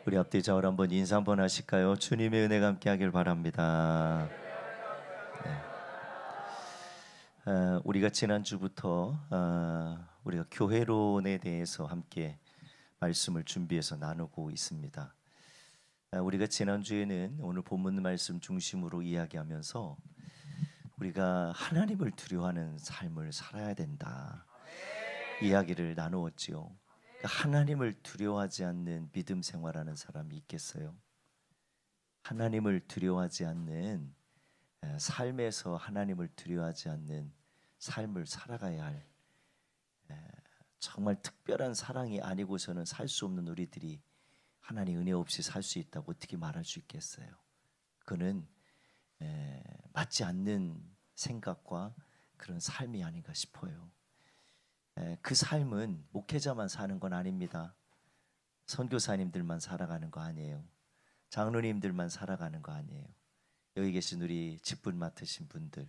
우리 앞뒤 좌우로 한번 인사 한번 하실까요? 주님의 은혜가 함께하길 바랍니다. 우리가 지난주부터 우리가 교회론에 대해서 함께 말씀을 준비해서 나누고 있습니다. 우리가 지난주에는 오늘 본문 말씀 중심으로 이야기하면서 우리가 하나님을 두려워하는 삶을 살아야 된다 이야기를 나누었지요. 하나님을 두려워하지 않는 믿음 생활하는 사람이 있겠어요? 하나님을 두려워하지 않는 삶에서 하나님을 두려워하지 않는 삶을 살아가야 할 정말 특별한 사랑이 아니고서는 살 수 없는 우리들이 하나님 은혜 없이 살 수 있다고 어떻게 말할 수 있겠어요? 그는 맞지 않는 생각과 그런 삶이 아닌가 싶어요. 그 삶은 목회자만 사는 건 아닙니다. 선교사님들만 살아가는 거 아니에요. 장로님들만 살아가는 거 아니에요. 여기 계신 우리 직분 맡으신 분들,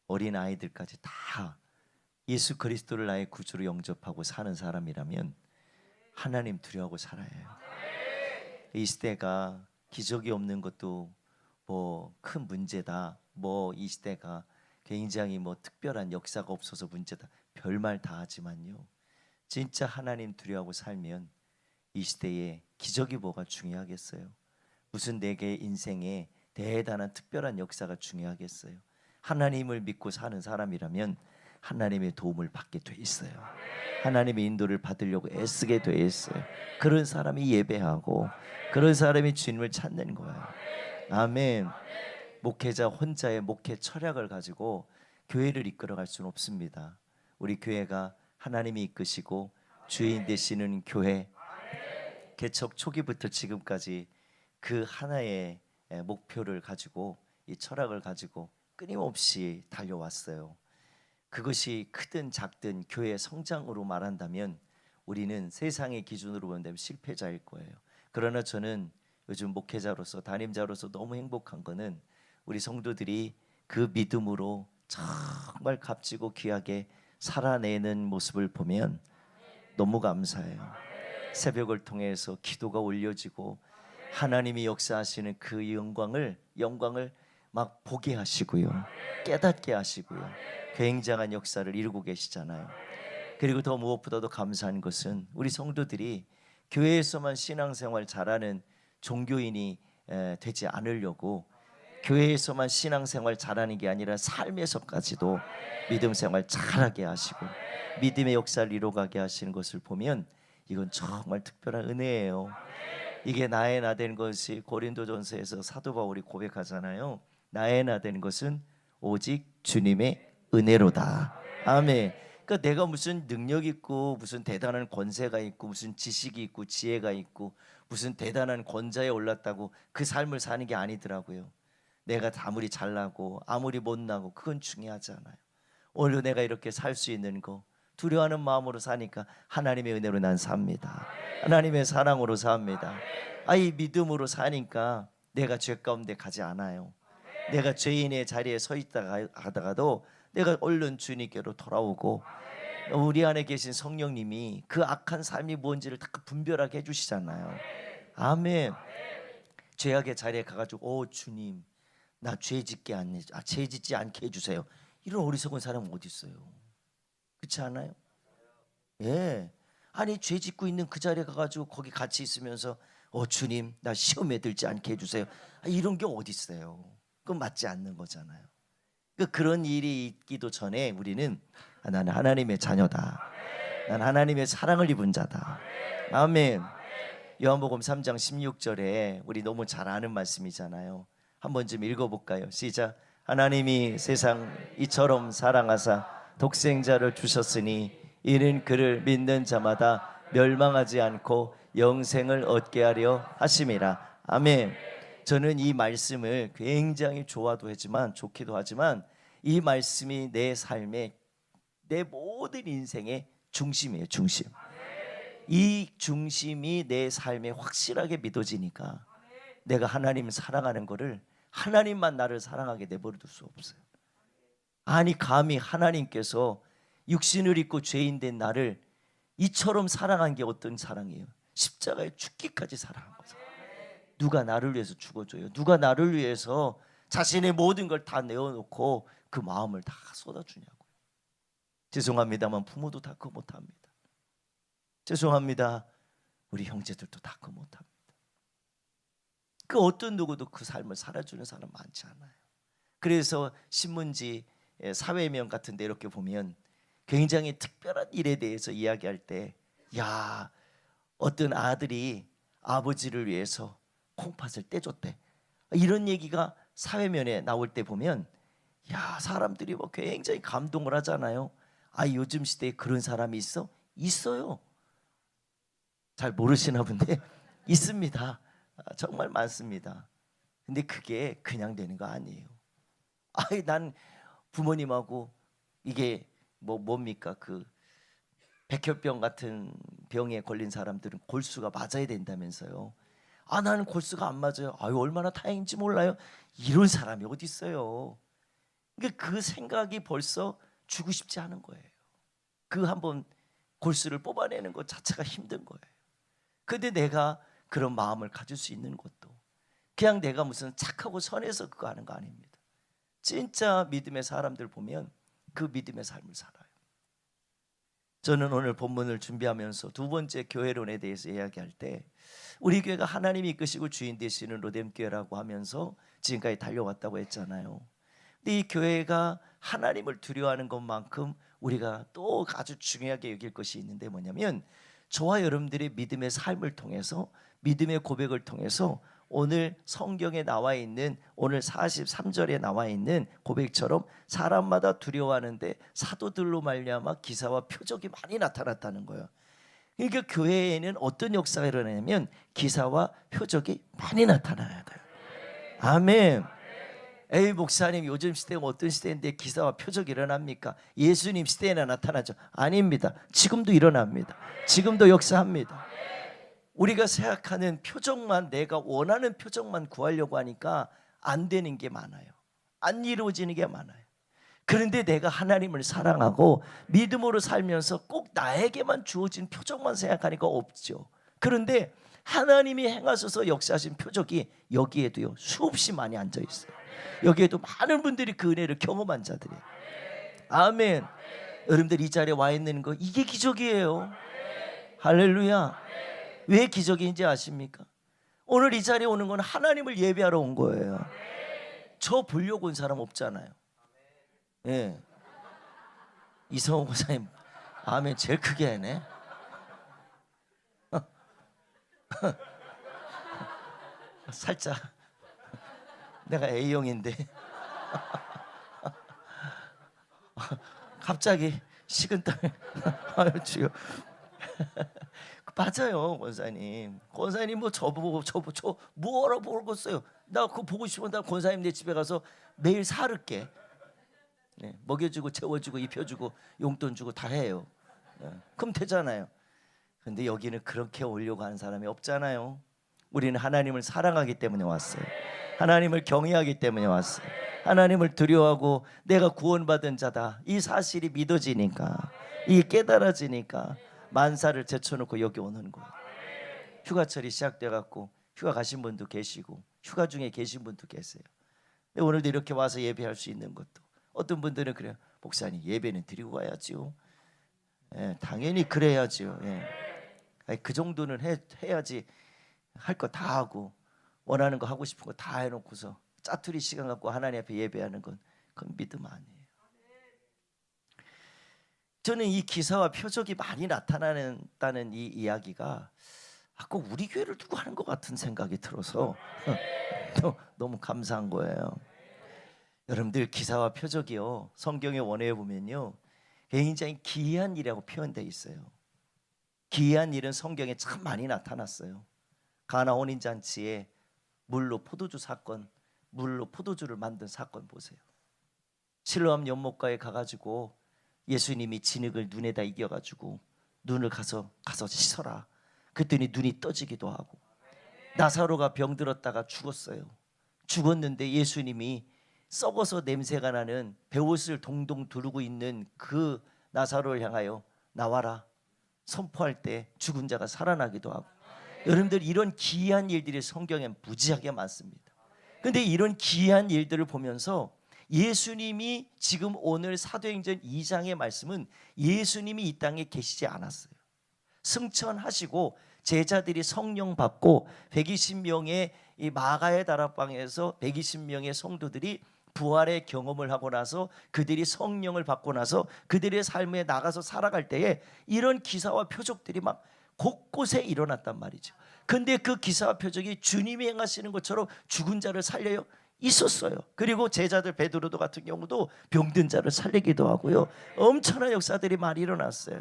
어린 아이들까지 다 예수 그리스도를 나의 구주로 영접하고 사는 사람이라면 하나님 두려워하고 살아야 해요. 이 시대가 기적이 없는 것도 뭐 큰 문제다. 뭐 이 시대가 굉장히 뭐 특별한 역사가 없어서 문제다. 별말 다 하지만요. 진짜 하나님 두려워하고 살면 이 시대에 기적이 뭐가 중요하겠어요? 무슨 내게 인생에 대단한 특별한 역사가 중요하겠어요? 하나님을 믿고 사는 사람이라면 하나님의 도움을 받게 돼 있어요. 하나님의 인도를 받으려고 애쓰게 돼 있어요. 그런 사람이 예배하고 그런 사람이 주님을 찾는 거예요. 아멘. 목회자 혼자의 목회 철학을 가지고 교회를 이끌어갈 수는 없습니다. 우리 교회가 하나님이 이끄시고 주인 되시는 교회, 개척 초기부터 지금까지 그 하나의 목표를 가지고 이 철학을 가지고 끊임없이 달려왔어요. 그것이 크든 작든 교회의 성장으로 말한다면 우리는 세상의 기준으로 본다면 실패자일 거예요. 그러나 저는 요즘 목회자로서 담임자로서 너무 행복한 거는 우리 성도들이 그 믿음으로 정말 값지고 귀하게 살아내는 모습을 보면 너무 감사해요. 새벽을 통해서 기도가 올려지고 하나님이 역사하시는 그 영광을 막 보게 하시고요, 깨닫게 하시고요, 굉장한 역사를 이루고 계시잖아요. 그리고 더 무엇보다도 감사한 것은 우리 성도들이 교회에서만 신앙생활 잘하는 종교인이 되지 않으려고 교회에서만 신앙생활 잘하는 게 아니라 삶에서까지도 믿음생활 잘하게 하시고 믿음의 역사를 이루어가게 하시는 것을 보면 이건 정말 특별한 은혜예요. 이게 나의 나 된 것이 고린도전서에서 사도 바울이 고백하잖아요. 나의 나 된 것은 오직 주님의 은혜로다. 아멘. 그러니까 내가 무슨 능력 있고 무슨 대단한 권세가 있고 무슨 지식이 있고 지혜가 있고 무슨 대단한 권자에 올랐다고 그 삶을 사는 게 아니더라고요. 내가 아무리 잘나고 아무리 못나고 그건 중요하지 않아요. 오늘 내가 이렇게 살 수 있는 거 두려워하는 마음으로 사니까 하나님의 은혜로 난 삽니다. 하나님의 사랑으로 삽니다. 이 믿음으로 사니까 내가 죄 가운데 가지 않아요. 내가 죄인의 자리에 서 있다가 하다가도 내가 얼른 주님께로 돌아오고 우리 안에 계신 성령님이 그 악한 삶이 뭔지를 다 분별하게 해주시잖아요. 아멘. 죄악의 자리에 가가지고 주님 나 죄 짓지 않게 해주세요. 이런 어리석은 사람은 어디 있어요? 그렇지 않아요? 예. 아니 죄 짓고 있는 그 자리에 가가지고 거기 같이 있으면서 주님 나 시험에 들지 않게 해주세요. 이런 게 어디 있어요? 그건 맞지 않는 거잖아요. 그런 일이 있기도 전에 우리는 나는 하나님의 자녀다. 난 하나님의 사랑을 입은 자다. 아멘. 요한복음 3장 16절에 우리 너무 잘 아는 말씀이잖아요. 한번 좀 읽어볼까요? 시작. 하나님이 세상 이처럼 사랑하사 독생자를 주셨으니 이는 그를 믿는 자마다 멸망하지 않고 영생을 얻게 하려 하심이라. 아멘. 저는 이 말씀을 굉장히 좋기도 하지만 이 말씀이 내 삶의 내 모든 인생의 중심이에요. 중심. 이 중심이 내 삶에 확실하게 믿어지니까 내가 하나님 사랑하는 거를 하나님만 나를 사랑하게 내버려 둘 수 없어요. 아니 감히 하나님께서 육신을 입고 죄인 된 나를 이처럼 사랑한 게 어떤 사랑이에요? 십자가에 죽기까지 사랑한 거죠. 누가 나를 위해서 죽어줘요? 누가 나를 위해서 자신의 모든 걸 다 내어놓고 그 마음을 다 쏟아주냐고요. 죄송합니다만 부모도 다 그거 못합니다. 죄송합니다. 우리 형제들도 다 그거 못합니다. 그 어떤 누구도 그 삶을 살아주는 사람 많지 않아요. 그래서 신문지 사회면 같은 데 이렇게 보면 굉장히 특별한 일에 대해서 이야기할 때, 야, 어떤 아들이 아버지를 위해서 콩팥을 떼줬대, 이런 얘기가 사회면에 나올 때 보면, 야, 사람들이 뭐 굉장히 감동을 하잖아요. 아, 요즘 시대에 그런 사람이 있어? 있어요. 잘 모르시나 본데 있습니다. 정말 많습니다. 근데 그게 그냥 되는 거 아니에요. 아이, 난 부모님하고 이게 뭡니까? 그 백혈병 같은 병에 걸린 사람들은 골수가 맞아야 된다면서요. 아, 나는 골수가 안 맞아요. 아유, 얼마나 다행인지 몰라요. 이런 사람이 어디 있어요. 그러니까 그 생각이 벌써 주고 싶지 않은 거예요. 그 한번 골수를 뽑아내는 것 자체가 힘든 거예요. 근데 내가 그런 마음을 가질 수 있는 것도 그냥 내가 무슨 착하고 선해서 그거 하는 거 아닙니다. 진짜 믿음의 사람들 보면 그 믿음의 삶을 살아요. 저는 오늘 본문을 준비하면서 두 번째 교회론에 대해서 이야기할 때, 우리 교회가 하나님이 이끄시고 주인 되시는 로뎀교회라고 하면서 지금까지 달려왔다고 했잖아요. 근데 이 교회가 하나님을 두려워하는 것만큼 우리가 또 아주 중요하게 여길 것이 있는데 뭐냐면, 저와 여러분들의 믿음의 삶을 통해서, 믿음의 고백을 통해서 오늘 성경에 나와 있는, 오늘 43절에 나와 있는 고백처럼 사람마다 두려워하는데 사도들로 말미암아 기사와 표적이 많이 나타났다는 거예요. 그러니까 교회에는 어떤 역사가 일어나냐면 기사와 표적이 많이 나타나야 돼요. 아멘. 에이, 목사님, 요즘 시대가 어떤 시대인데 기사와 표적이 일어납니까? 예수님 시대에나 나타나죠? 아닙니다. 지금도 일어납니다. 지금도 역사합니다. 우리가 생각하는 표적만, 내가 원하는 표적만 구하려고 하니까 안 되는 게 많아요. 안 이루어지는 게 많아요. 그런데 내가 하나님을 사랑하고 믿음으로 살면서 꼭 나에게만 주어진 표적만 생각하니까 없죠. 그런데 하나님이 행하셔서 역사하신 표적이 여기에도요 수없이 많이 앉아 있어요. 여기에도 많은 분들이 그 은혜를 경험한 자들이에요. 아멘. 여러분들 이 자리에 와 있는 거, 이게 기적이에요. 할렐루야. 왜 기적인지 아십니까? 오늘 이 자리에 오는 건 하나님을 예배하러 온 거예요. 저 보려고 온 사람 없잖아요. 예. 이성호 목사님 아멘 제일 크게 하네. 살짝 내가 A형인데 갑자기 식은땀. 아유 주여. 맞아요, 권사님. 권사님 뭐 저보고 저 뭐하러 보겠어요? 나 그거 보고 싶으면 나 권사님 내 집에 가서 매일 사를게. 네, 먹여주고 채워주고 입혀주고 용돈 주고 다 해요. 네, 그럼 되잖아요. 근데 여기는 그렇게 오려고 하는 사람이 없잖아요. 우리는 하나님을 사랑하기 때문에 왔어요. 하나님을 경외하기 때문에 왔어요. 하나님을 두려워하고 내가 구원받은 자다, 이 사실이 믿어지니까, 이게 깨달아지니까 만사를 제쳐놓고 여기 오는 거예요. 휴가철이 시작돼 갖고 휴가 가신 분도 계시고 휴가 중에 계신 분도 계세요. 오늘도 이렇게 와서 예배할 수 있는 것도, 어떤 분들은 그래요. 목사님 예배는 드리고 가야지요. 예, 당연히 그래야지요. 예. 아니, 그 정도는 해야지. 할 거 다 하고 원하는 거 하고 싶은 거 다 해놓고서 짜투리 시간 갖고 하나님 앞에 예배하는 건 그건 믿음 아니에요. 저는 이 기사와 표적이 많이 나타나는 이 이야기가 꼭 우리 교회를 두고 하는 것 같은 생각이 들어서 너무 감사한 거예요. 여러분들 기사와 표적이요 성경의 원어에 보면요 굉장히 기이한 일이라고 표현되어 있어요. 기이한 일은 성경에 참 많이 나타났어요. 가나 혼인잔치에 물로 포도주 사건, 물로 포도주를 만든 사건 보세요. 실로암 연못가에 가가지고 예수님이 진흙을 눈에다 이겨가지고 눈을 가서 씻어라. 그랬더니 눈이 떠지기도 하고, 나사로가 병들었다가 죽었어요. 죽었는데 예수님이 썩어서 냄새가 나는 베옷을 동동 두르고 있는 그 나사로를 향하여 나와라 선포할 때 죽은 자가 살아나기도 하고, 여러분들 이런 기이한 일들이 성경에 무지하게 많습니다. 근데 이런 기이한 일들을 보면서 예수님이 지금 오늘 사도행전 2장의 말씀은 예수님이 이 땅에 계시지 않았어요. 승천하시고 제자들이 성령 받고 120명의 이 마가의 다락방에서 120명의 성도들이 부활의 경험을 하고 나서 그들이 성령을 받고 나서 그들의 삶에 나가서 살아갈 때에 이런 기사와 표적들이 막 곳곳에 일어났단 말이죠. 근데 그 기사와 표적이 주님이 행하시는 것처럼 죽은 자를 살려요? 있었어요. 그리고 제자들 베드로도 같은 경우도 병든 자를 살리기도 하고요. 엄청난 역사들이 많이 일어났어요.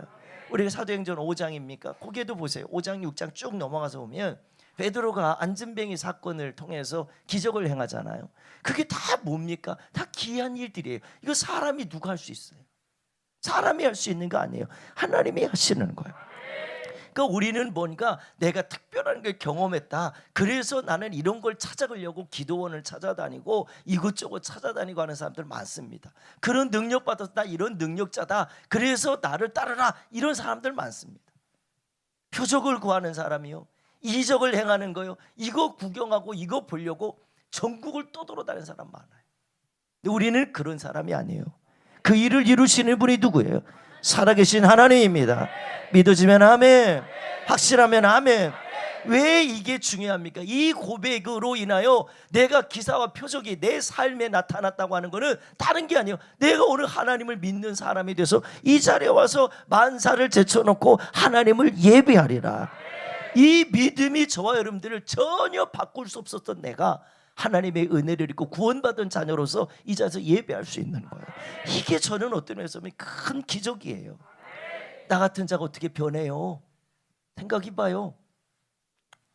우리가 사도행전 5장입니까? 거기에도 보세요. 5장 6장 쭉 넘어가서 보면 베드로가 안진뱅이 사건을 통해서 기적을 행하잖아요. 그게 다 뭡니까? 다 기이한 일들이에요. 이거 사람이 누가 할 수 있어요? 사람이 할 수 있는 거 아니에요. 하나님이 하시는 거예요. 그러니까 우리는 뭔가 내가 특별한 걸 경험했다. 그래서 나는 이런 걸 찾아가려고 기도원을 찾아다니고 이것저것 찾아다니고 하는 사람들 많습니다. 그런 능력 받아서 나 이런 능력자다. 그래서 나를 따르라. 이런 사람들 많습니다. 표적을 구하는 사람이요. 이적을 행하는 거요. 이거 구경하고 이거 보려고 전국을 떠돌아다니는 사람 많아요. 근데 우리는 그런 사람이 아니에요. 그 일을 이루시는 분이 누구예요? 살아계신 하나님입니다. 믿어지면 아멘, 확실하면 아멘. 왜 이게 중요합니까? 이 고백으로 인하여 내가 기사와 표적이 내 삶에 나타났다고 하는 것은 다른 게 아니에요. 내가 오늘 하나님을 믿는 사람이 돼서 이 자리에 와서 만사를 제쳐놓고 하나님을 예배하리라. 이 믿음이 저와 여러분들을 전혀 바꿀 수 없었던 내가 하나님의 은혜를 입고 구원받은 자녀로서 이 자리에서 예배할 수 있는 거예요. 이게 저는 어떤 면에서 큰 기적이에요. 나 같은 자가 어떻게 변해요? 생각해봐요.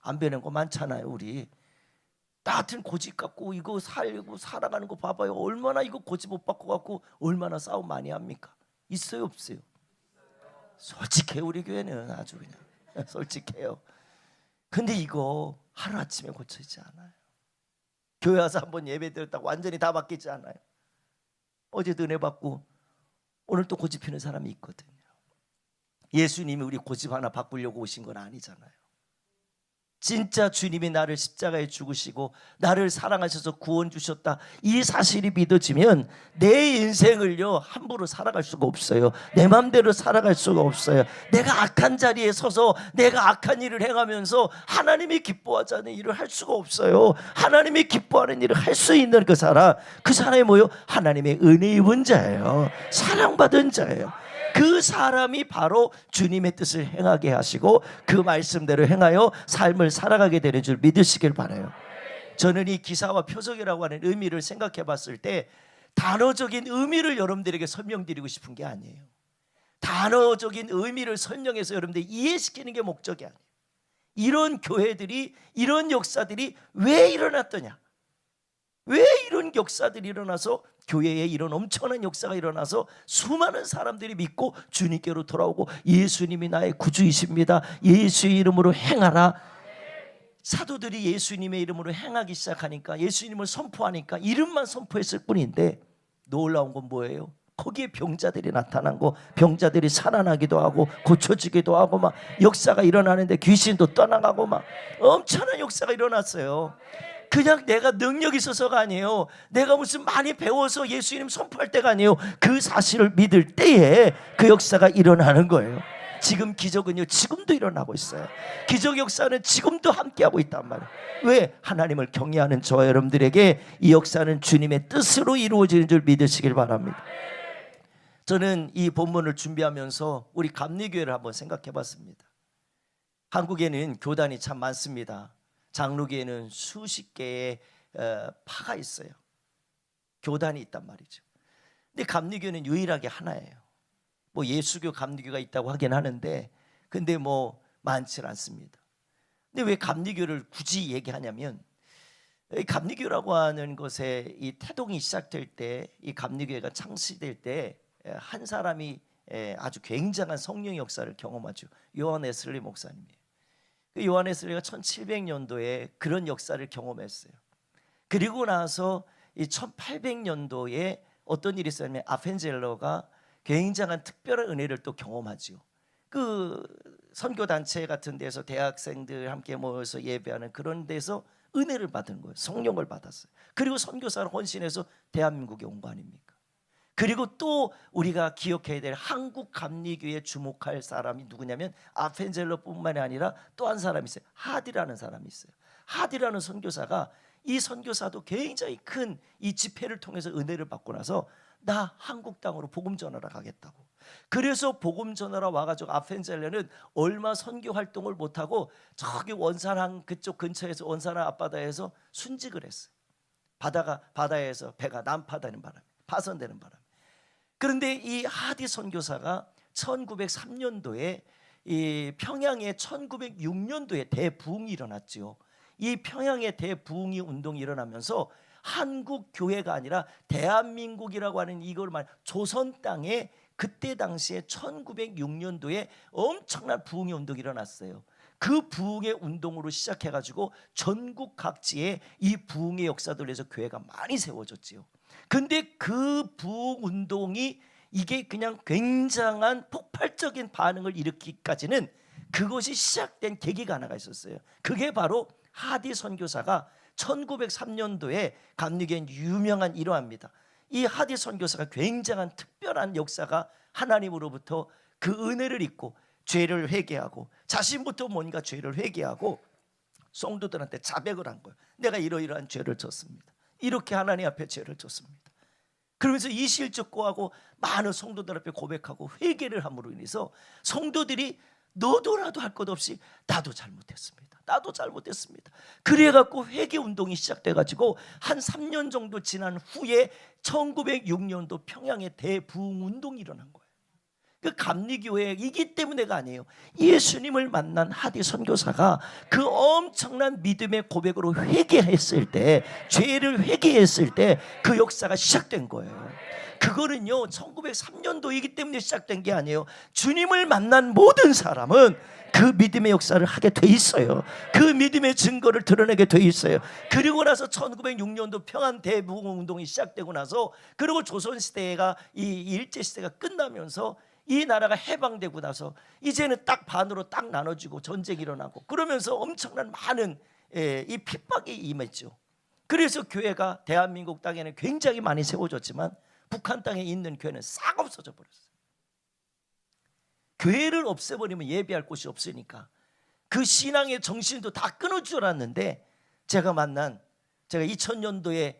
안 변한 거 많잖아요. 우리 나 같은 고집 갖고 이거 살고 살아가는 거 봐봐요. 얼마나 이거 고집 못 받고 갖고 얼마나 싸움 많이 합니까? 있어요 없어요? 솔직해요. 우리 교회는 아주 그냥 솔직해요. 근데 이거 하루아침에 고쳐지지 않아요. 교회 와서 한번 예배 드렸다고 완전히 다 바뀌지 않아요. 어제도 은혜 받고 오늘 또 고집 피는 사람이 있거든요. 예수님이 우리 고집 하나 바꾸려고 오신 건 아니잖아요. 진짜 주님이 나를 십자가에 죽으시고 나를 사랑하셔서 구원 주셨다, 이 사실이 믿어지면 내 인생을요 함부로 살아갈 수가 없어요. 내 맘대로 살아갈 수가 없어요. 내가 악한 자리에 서서 내가 악한 일을 행하면서 하나님이 기뻐하지 않는 일을 할 수가 없어요. 하나님이 기뻐하는 일을 할 수 있는 그 사람이 뭐예요? 하나님의 은혜 입은 자예요. 사랑받은 자예요. 그 사람이 바로 주님의 뜻을 행하게 하시고 그 말씀대로 행하여 삶을 살아가게 되는 줄 믿으시길 바라요. 저는 이 기사와 표적이라고 하는 의미를 생각해 봤을 때 단어적인 의미를 여러분들에게 설명드리고 싶은 게 아니에요. 단어적인 의미를 설명해서 여러분들 이해시키는 게 목적이 아니에요. 이런 교회들이, 이런 역사들이 왜 일어났더냐, 왜 이런 역사들이 일어나서 교회에 이런 엄청난 역사가 일어나서 수많은 사람들이 믿고 주님께로 돌아오고 예수님이 나의 구주이십니다, 예수의 이름으로 행하라. 사도들이 예수님의 이름으로 행하기 시작하니까, 예수님을 선포하니까 이름만 선포했을 뿐인데 놀라운 건 뭐예요? 거기에 병자들이 나타난 거, 병자들이 살아나기도 하고 고쳐지기도 하고 막 역사가 일어나는데 귀신도 떠나가고 막 엄청난 역사가 일어났어요. 그냥 내가 능력이 있어서가 아니에요. 내가 무슨 많이 배워서 예수님 선포할 때가 아니에요. 그 사실을 믿을 때에 그 역사가 일어나는 거예요. 지금 기적은요 지금도 일어나고 있어요. 기적 역사는 지금도 함께하고 있단 말이에요. 왜? 하나님을 경외하는 저와 여러분들에게 이 역사는 주님의 뜻으로 이루어지는 줄 믿으시길 바랍니다. 저는 이 본문을 준비하면서 우리 감리교회를 한번 생각해 봤습니다. 한국에는 교단이 참 많습니다. 장로교회는 수십 개의 파가 있어요. 교단이 있단 말이죠. 근데 감리교회는 유일하게 하나예요. 뭐 예수교 감리교가 있다고 하긴 하는데 근데 뭐 많지 않습니다. 근데 왜 감리교를 굳이 얘기하냐면, 이 감리교라고 하는 것에 이 태동이 시작될 때, 이 감리교회가 창시될 때 한 사람이 아주 굉장한 성령의 역사를 경험하죠. 요한 웨슬리 목사님이에요. 요한 웨슬리가 1700년도에 그런 역사를 경험했어요. 그리고 나서 이 1800년도에 어떤 일이 있었냐면 아펜젤러가 굉장한 특별한 은혜를 또 경험하죠. 그 선교단체 같은 데서 대학생들 함께 모여서 예배하는 그런 데서 은혜를 받은 거예요. 성령을 받았어요. 그리고 선교사를 헌신해서 대한민국에 온 거 아닙니까? 그리고 또 우리가 기억해야 될 한국 감리교에 주목할 사람이 누구냐면 아펜젤러뿐만이 아니라 또 한 사람이 있어요. 하디라는 사람이 있어요. 하디라는 선교사가, 이 선교사도 굉장히 큰 이 집회를 통해서 은혜를 받고 나서 나 한국 땅으로 복음 전하러 가겠다고. 그래서 복음 전하러 와가지고 아펜젤러는 얼마 선교 활동을 못하고 저기 원산항 그쪽 근처에서 원산항 앞바다에서 순직을 했어요. 바다에서 배가 난파되는 바람에, 파손되는 바람에. 그런데 이 하디 선교사가 1903년도에 이 평양에 1906년도에 대부흥이 일어났지요. 이 평양의 대부흥이 운동이 일어나면서 한국 교회가 아니라 대한민국이라고 하는 이걸 말 조선 땅에 그때 당시에 1906년도에 엄청난 부흥의 운동이 일어났어요. 그 부흥의 운동으로 시작해가지고 전국 각지에 이 부흥의 역사들을 해서 교회가 많이 세워졌지요. 근데 그 부흥 운동이 이게 그냥 굉장한 폭발적인 반응을 일으키기까지는 그것이 시작된 계기가 하나가 있었어요. 그게 바로 하디 선교사가 1903년도에 감리교의 유명한 일화입니다. 이 하디 선교사가 굉장한 특별한 역사가 하나님으로부터 그 은혜를 입고 죄를 회개하고 자신부터 뭔가 죄를 회개하고 성도들한테 자백을 한 거예요. 내가 이러이러한 죄를 졌습니다. 이렇게 하나님 앞에 죄를 졌습니다. 그러면서 이실적고하고 많은 성도들 앞에 고백하고 회개를 함으로 인해서 성도들이 너도라도 할 것 없이 나도 잘못했습니다. 나도 잘못했습니다. 그래갖고 회개 운동이 시작돼가지고 한 3년 정도 지난 후에 1906년도 평양에 대부흥 운동이 일어난 거예요. 그 감리교회이기 때문에가 아니에요. 예수님을 만난 하디 선교사가 그 엄청난 믿음의 고백으로 회개했을 때, 죄를 회개했을 때 그 역사가 시작된 거예요. 그거는요 1903년도이기 때문에 시작된 게 아니에요. 주님을 만난 모든 사람은 그 믿음의 역사를 하게 돼 있어요. 그 믿음의 증거를 드러내게 돼 있어요. 그리고 나서 1906년도 평안 대부흥 운동이 시작되고 나서, 그리고 조선시대가 이 일제시대가 끝나면서 이 나라가 해방되고 나서 이제는 딱 반으로 딱 나눠지고 전쟁이 일어나고 그러면서 엄청난 많은 이 핍박이 임했죠. 그래서 교회가 대한민국 땅에는 굉장히 많이 세워졌지만 북한 땅에 있는 교회는 싹 없어져 버렸어요. 교회를 없애버리면 예배할 곳이 없으니까 그 신앙의 정신도 다 끊어질 줄 알았는데, 제가 2000년도에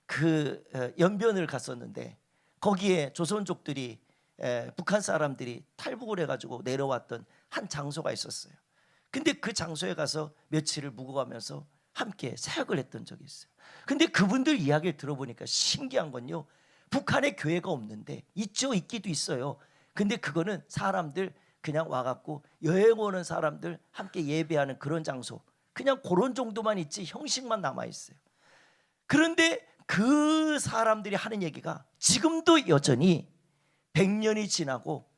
그 연변을 갔었는데 거기에 조선족들이 북한 사람들이 탈북을 해가지고 내려왔던 한 장소가 있었어요. 근데 그 장소에 가서 며칠을 묵어가면서 함께 사역을 했던 적이 있어요. 근데 그분들 이야기를 들어보니까 신기한 건요, 북한에 교회가 없는데 있기도 있어요. 근데 그거는 사람들 그냥 와갖고 여행 오는 사람들 함께 예배하는 그런 장소, 그냥 그런 정도만 있지 형식만 남아있어요. 그런데 그 사람들이 하는 얘기가 지금도 여전히 100년이 지나고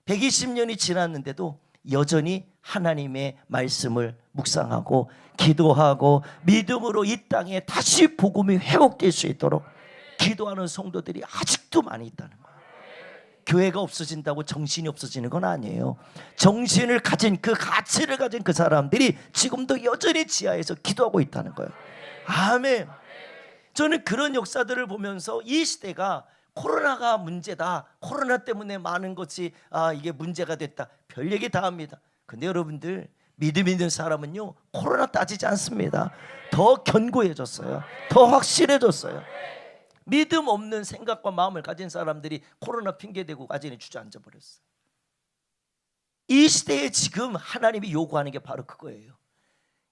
120년이 지났는데도 여전히 하나님의 말씀을 묵상하고 기도하고 믿음으로 이 땅에 다시 복음이 회복될 수 있도록 기도하는 성도들이 아직도 많이 있다는 거예요. 교회가 없어진다고 정신이 없어지는 건 아니에요. 정신을 가진, 그 가치를 가진 그 사람들이 지금도 여전히 지하에서 기도하고 있다는 거예요. 아멘. 저는 그런 역사들을 보면서 이 시대가 코로나가 문제다, 코로나 때문에 많은 것이 이게 문제가 됐다, 별 얘기 다 합니다. 근데 여러분들, 믿음 있는 사람은요 코로나 따지지 않습니다. 더 견고해졌어요. 더 확실해졌어요. 믿음 없는 생각과 마음을 가진 사람들이 코로나 핑계대고 가지니 주저앉아 버렸어요. 이 시대에 지금 하나님이 요구하는 게 바로 그거예요.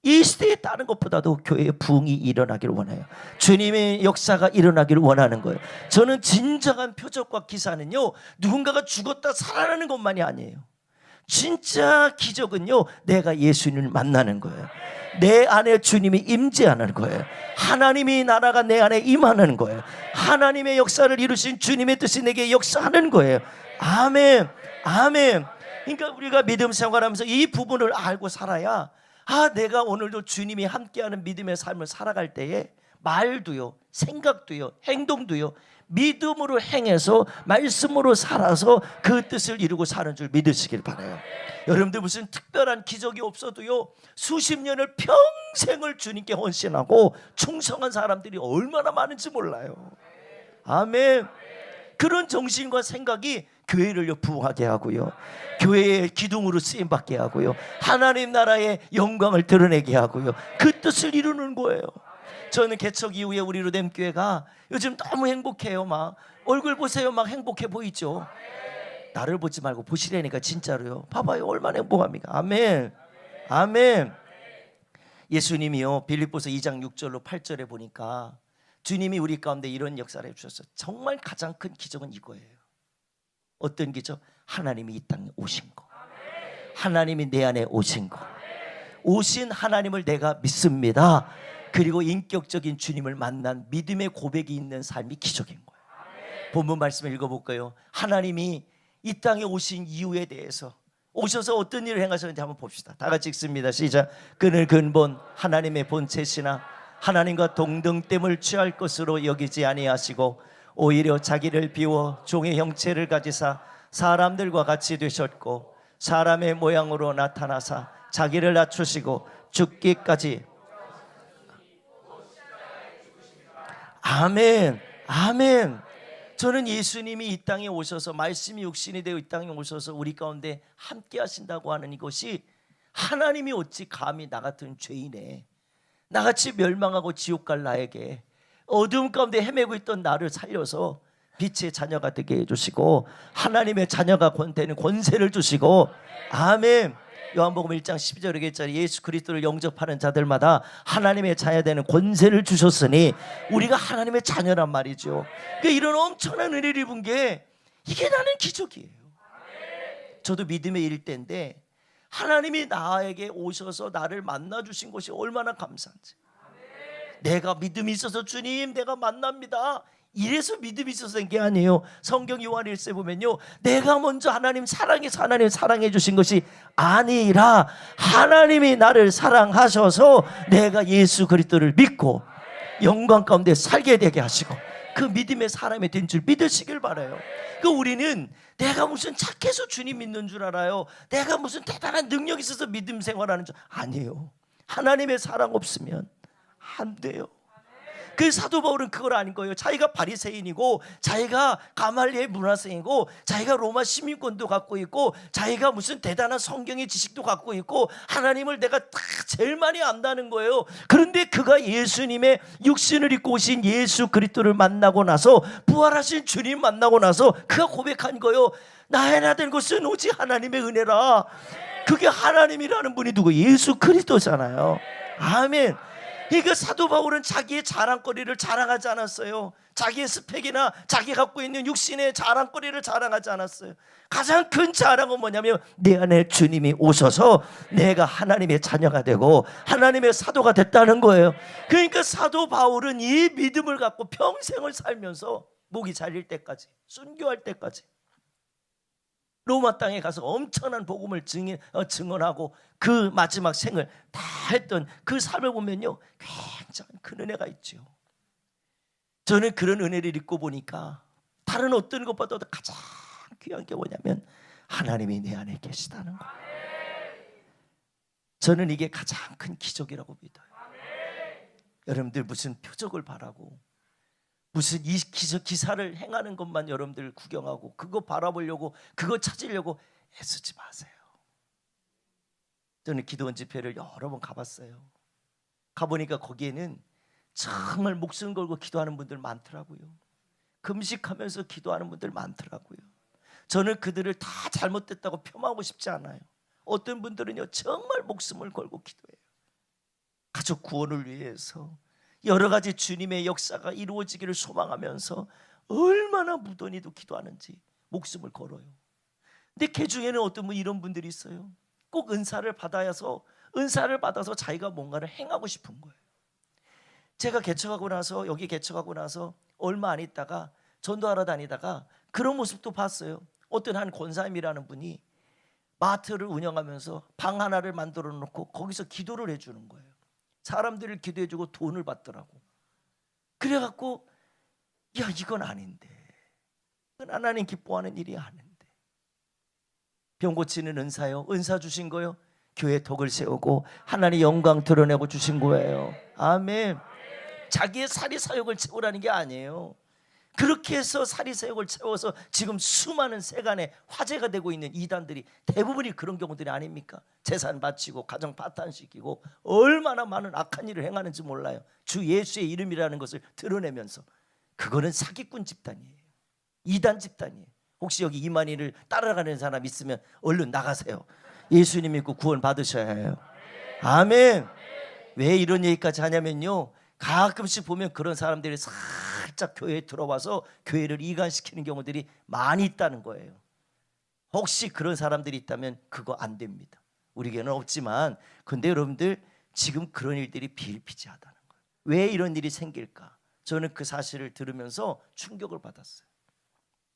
이 시대에 다른 것보다도 교회의 부흥이 일어나기를 원해요. 주님의 역사가 일어나기를 원하는 거예요. 저는 진정한 표적과 기사는요 누군가가 죽었다 살아나는 것만이 아니에요. 진짜 기적은요 내가 예수님을 만나는 거예요. 내 안에 주님이 임재하는 거예요. 하나님이 나라가 내 안에 임하는 거예요. 하나님의 역사를 이루신 주님의 뜻이 내게 역사하는 거예요. 아멘, 아멘. 그러니까 우리가 믿음 생활하면서 이 부분을 알고 살아야 내가 오늘도 주님이 함께하는 믿음의 삶을 살아갈 때에 말도요, 생각도요, 행동도요 믿음으로 행해서 말씀으로 살아서 그 뜻을 이루고 사는 줄 믿으시길 바라요. 여러분들 무슨 특별한 기적이 없어도요, 수십 년을 평생을 주님께 헌신하고 충성한 사람들이 얼마나 많은지 몰라요. 아멘. 그런 정신과 생각이 교회를 부흥하게 하고요, 교회의 기둥으로 쓰임받게 하고요, 하나님 나라의 영광을 드러내게 하고요, 그 뜻을 이루는 거예요. 저는 개척 이후에 우리 루뎀교회가 요즘 너무 행복해요. 막 얼굴 보세요, 막 행복해 보이죠. 나를 보지 말고 보시라니까. 진짜로요. 봐봐요, 얼마나 행복합니까. 아멘. 아멘. 예수님이요, 빌립보서 2장 6절로 8절에 보니까 주님이 우리 가운데 이런 역사를 해주셨어요. 정말 가장 큰 기적은 이거예요. 어떤 기적? 하나님이 이 땅에 오신 거. 하나님이 내 안에 오신 거. 오신 하나님을 내가 믿습니다. 그리고 인격적인 주님을 만난 믿음의 고백이 있는 삶이 기적인 거예요. 본문 말씀을 읽어볼까요? 하나님이 이 땅에 오신 이유에 대해서, 오셔서 어떤 일을 행하셨는지 한번 봅시다. 다 같이 읽습니다. 시작. 그는 근본 하나님의 본체시나 하나님과 동등됨을 취할 것으로 여기지 아니하시고 오히려 자기를 비워 종의 형체를 가지사 사람들과 같이 되셨고 사람의 모양으로 나타나사 자기를 낮추시고 죽기까지. 아멘. 아멘. 저는 예수님이 이 땅에 오셔서, 말씀이 육신이 되어 이 땅에 오셔서 우리 가운데 함께 하신다고 하는 이것이, 하나님이 어찌 감히 나 같은 죄인에, 나같이 멸망하고 지옥 갈 나에게, 어두움 가운데 헤매고 있던 나를 살려서 빛의 자녀가 되게 해주시고 하나님의 자녀가 되는 권세를 주시고. 아멘. 요한복음 1장 12절에 얘기했잖아요. 예수 그리스도를 영접하는 자들마다 하나님의 자녀 되는 권세를 주셨으니 우리가 하나님의 자녀란 말이죠. 그러니까 이런 엄청난 은혜를 입은 게, 이게 나는 기적이에요. 저도 믿음의 일대인데 하나님이 나에게 오셔서 나를 만나주신 것이 얼마나 감사한지. 내가 믿음이 있어서 주님 내가 만납니다, 이래서 믿음이 있어서 된 게 아니에요. 성경 요한 1세 보면요, 내가 먼저 하나님 사랑해서 하나님 사랑해 주신 것이 아니라 하나님이 나를 사랑하셔서 내가 예수 그리스도를 믿고 영광 가운데 살게 되게 하시고 그 믿음의 사람이 된 줄 믿으시길 바라요. 그 우리는 내가 무슨 착해서 주님 믿는 줄 알아요. 내가 무슨 대단한 능력이 있어서 믿음 생활하는 줄 아니에요. 하나님의 사랑 없으면 안 돼요. 그 사도 바울은 그걸 아닌 거예요. 자기가 바리새인이고 자기가 가말리엘 문화생이고 자기가 로마 시민권도 갖고 있고 자기가 무슨 대단한 성경의 지식도 갖고 있고 하나님을 내가 다 제일 많이 안다는 거예요. 그런데 그가 예수님의 육신을 입고 오신 예수 그리스도를 만나고 나서, 부활하신 주님 만나고 나서 그가 고백한 거예요. 나의 나된 것은 오직 하나님의 은혜라. 그게 하나님이라는 분이 누구? 예수 그리스도잖아요. 아멘. 그러니까 사도 바울은 자기의 자랑거리를 자랑하지 않았어요. 자기의 스펙이나 자기 갖고 있는 육신의 자랑거리를 자랑하지 않았어요. 가장 큰 자랑은 뭐냐면 내 안에 주님이 오셔서 내가 하나님의 자녀가 되고 하나님의 사도가 됐다는 거예요. 그러니까 사도 바울은 이 믿음을 갖고 평생을 살면서 목이 잘릴 때까지, 순교할 때까지 로마 땅에 가서 엄청난 복음을 증언하고 그 마지막 생을 다 했던 그 삶을 보면요, 굉장히 큰 은혜가 있죠. 저는 그런 은혜를 입고 보니까 다른 어떤 것보다도 가장 귀한 게 뭐냐면 하나님이 내 안에 계시다는 거예요. 저는 이게 가장 큰 기적이라고 믿어요. 여러분들 무슨 표적을 바라고 무슨 이 기사를 행하는 것만 여러분들 구경하고 그거 바라보려고 그거 찾으려고 애쓰지 마세요. 저는 기도원 집회를 여러 번 가봤어요. 가보니까 거기에는 정말 목숨 걸고 기도하는 분들 많더라고요. 금식하면서 기도하는 분들 많더라고요. 저는 그들을 다 잘못됐다고 폄하하고 싶지 않아요. 어떤 분들은요 정말 목숨을 걸고 기도해요. 가족 구원을 위해서 여러 가지 주님의 역사가 이루어지기를 소망하면서 얼마나 무던히도 기도하는지 목숨을 걸어요. 근데 그 중에는 어떤 분 이런 분들이 있어요. 꼭 은사를 받아서 자기가 뭔가를 행하고 싶은 거예요. 제가 개척하고 나서, 여기 개척하고 나서 얼마 안 있다가 전도하러 다니다가 그런 모습도 봤어요. 어떤 한 권사님이라는 분이 마트를 운영하면서 방 하나를 만들어 놓고 거기서 기도를 해주는 거예요. 사람들을 기도해주고 돈을 받더라고. 그래갖고 야, 이건 아닌데. 이건 하나님 기뻐하는 일이 아닌데. 병 고치는 은사요, 은사 주신 거요, 교회 덕을 세우고 하나님 영광 드러내고 주신 거예요. 아멘. 자기의 사리 사욕을 채우라는 게 아니에요. 그렇게 해서 사리 사욕을 채워서 지금 수많은 세간에 화제가 되고 있는 이단들이 대부분이 그런 경우들이 아닙니까? 재산 바치고 가정 파탄시키고 얼마나 많은 악한 일을 행하는지 몰라요. 주 예수의 이름이라는 것을 드러내면서. 그거는 사기꾼 집단이에요. 이단 집단이에요. 혹시 여기 이만희를 따라가는 사람 있으면 얼른 나가세요. 예수님 믿고 구원 받으셔야 해요. 아멘. 왜 이런 얘기까지 하냐면요, 가끔씩 보면 그런 사람들이 살짝 교회에 들어와서 교회를 이간시키는 경우들이 많이 있다는 거예요. 혹시 그런 사람들이 있다면 그거 안 됩니다. 우리 교회는 없지만, 근데 여러분들 지금 그런 일들이 비일비재하다는 거예요. 왜 이런 일이 생길까? 저는 그 사실을 들으면서 충격을 받았어요.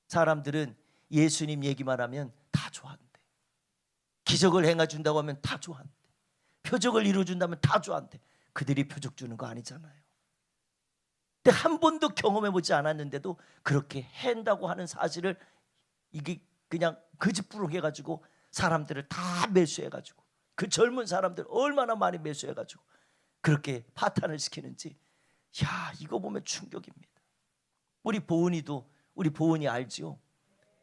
사람들은 예수님 얘기만 하면 다 좋아한대. 기적을 행해준다고 하면 다 좋아한대. 표적을 이루어준다면 다 좋아한대. 그들이 표적 주는 거 아니잖아요. 근데 한 번도 경험해보지 않았는데도 그렇게 한다고 하는 사실을 이게 그냥 거짓부렁 해가지고 사람들을 다 매수해가지고, 그 젊은 사람들 얼마나 많이 매수해가지고 그렇게 파탄을 시키는지, 야, 이거 보면 충격입니다. 우리 보은이 알지요?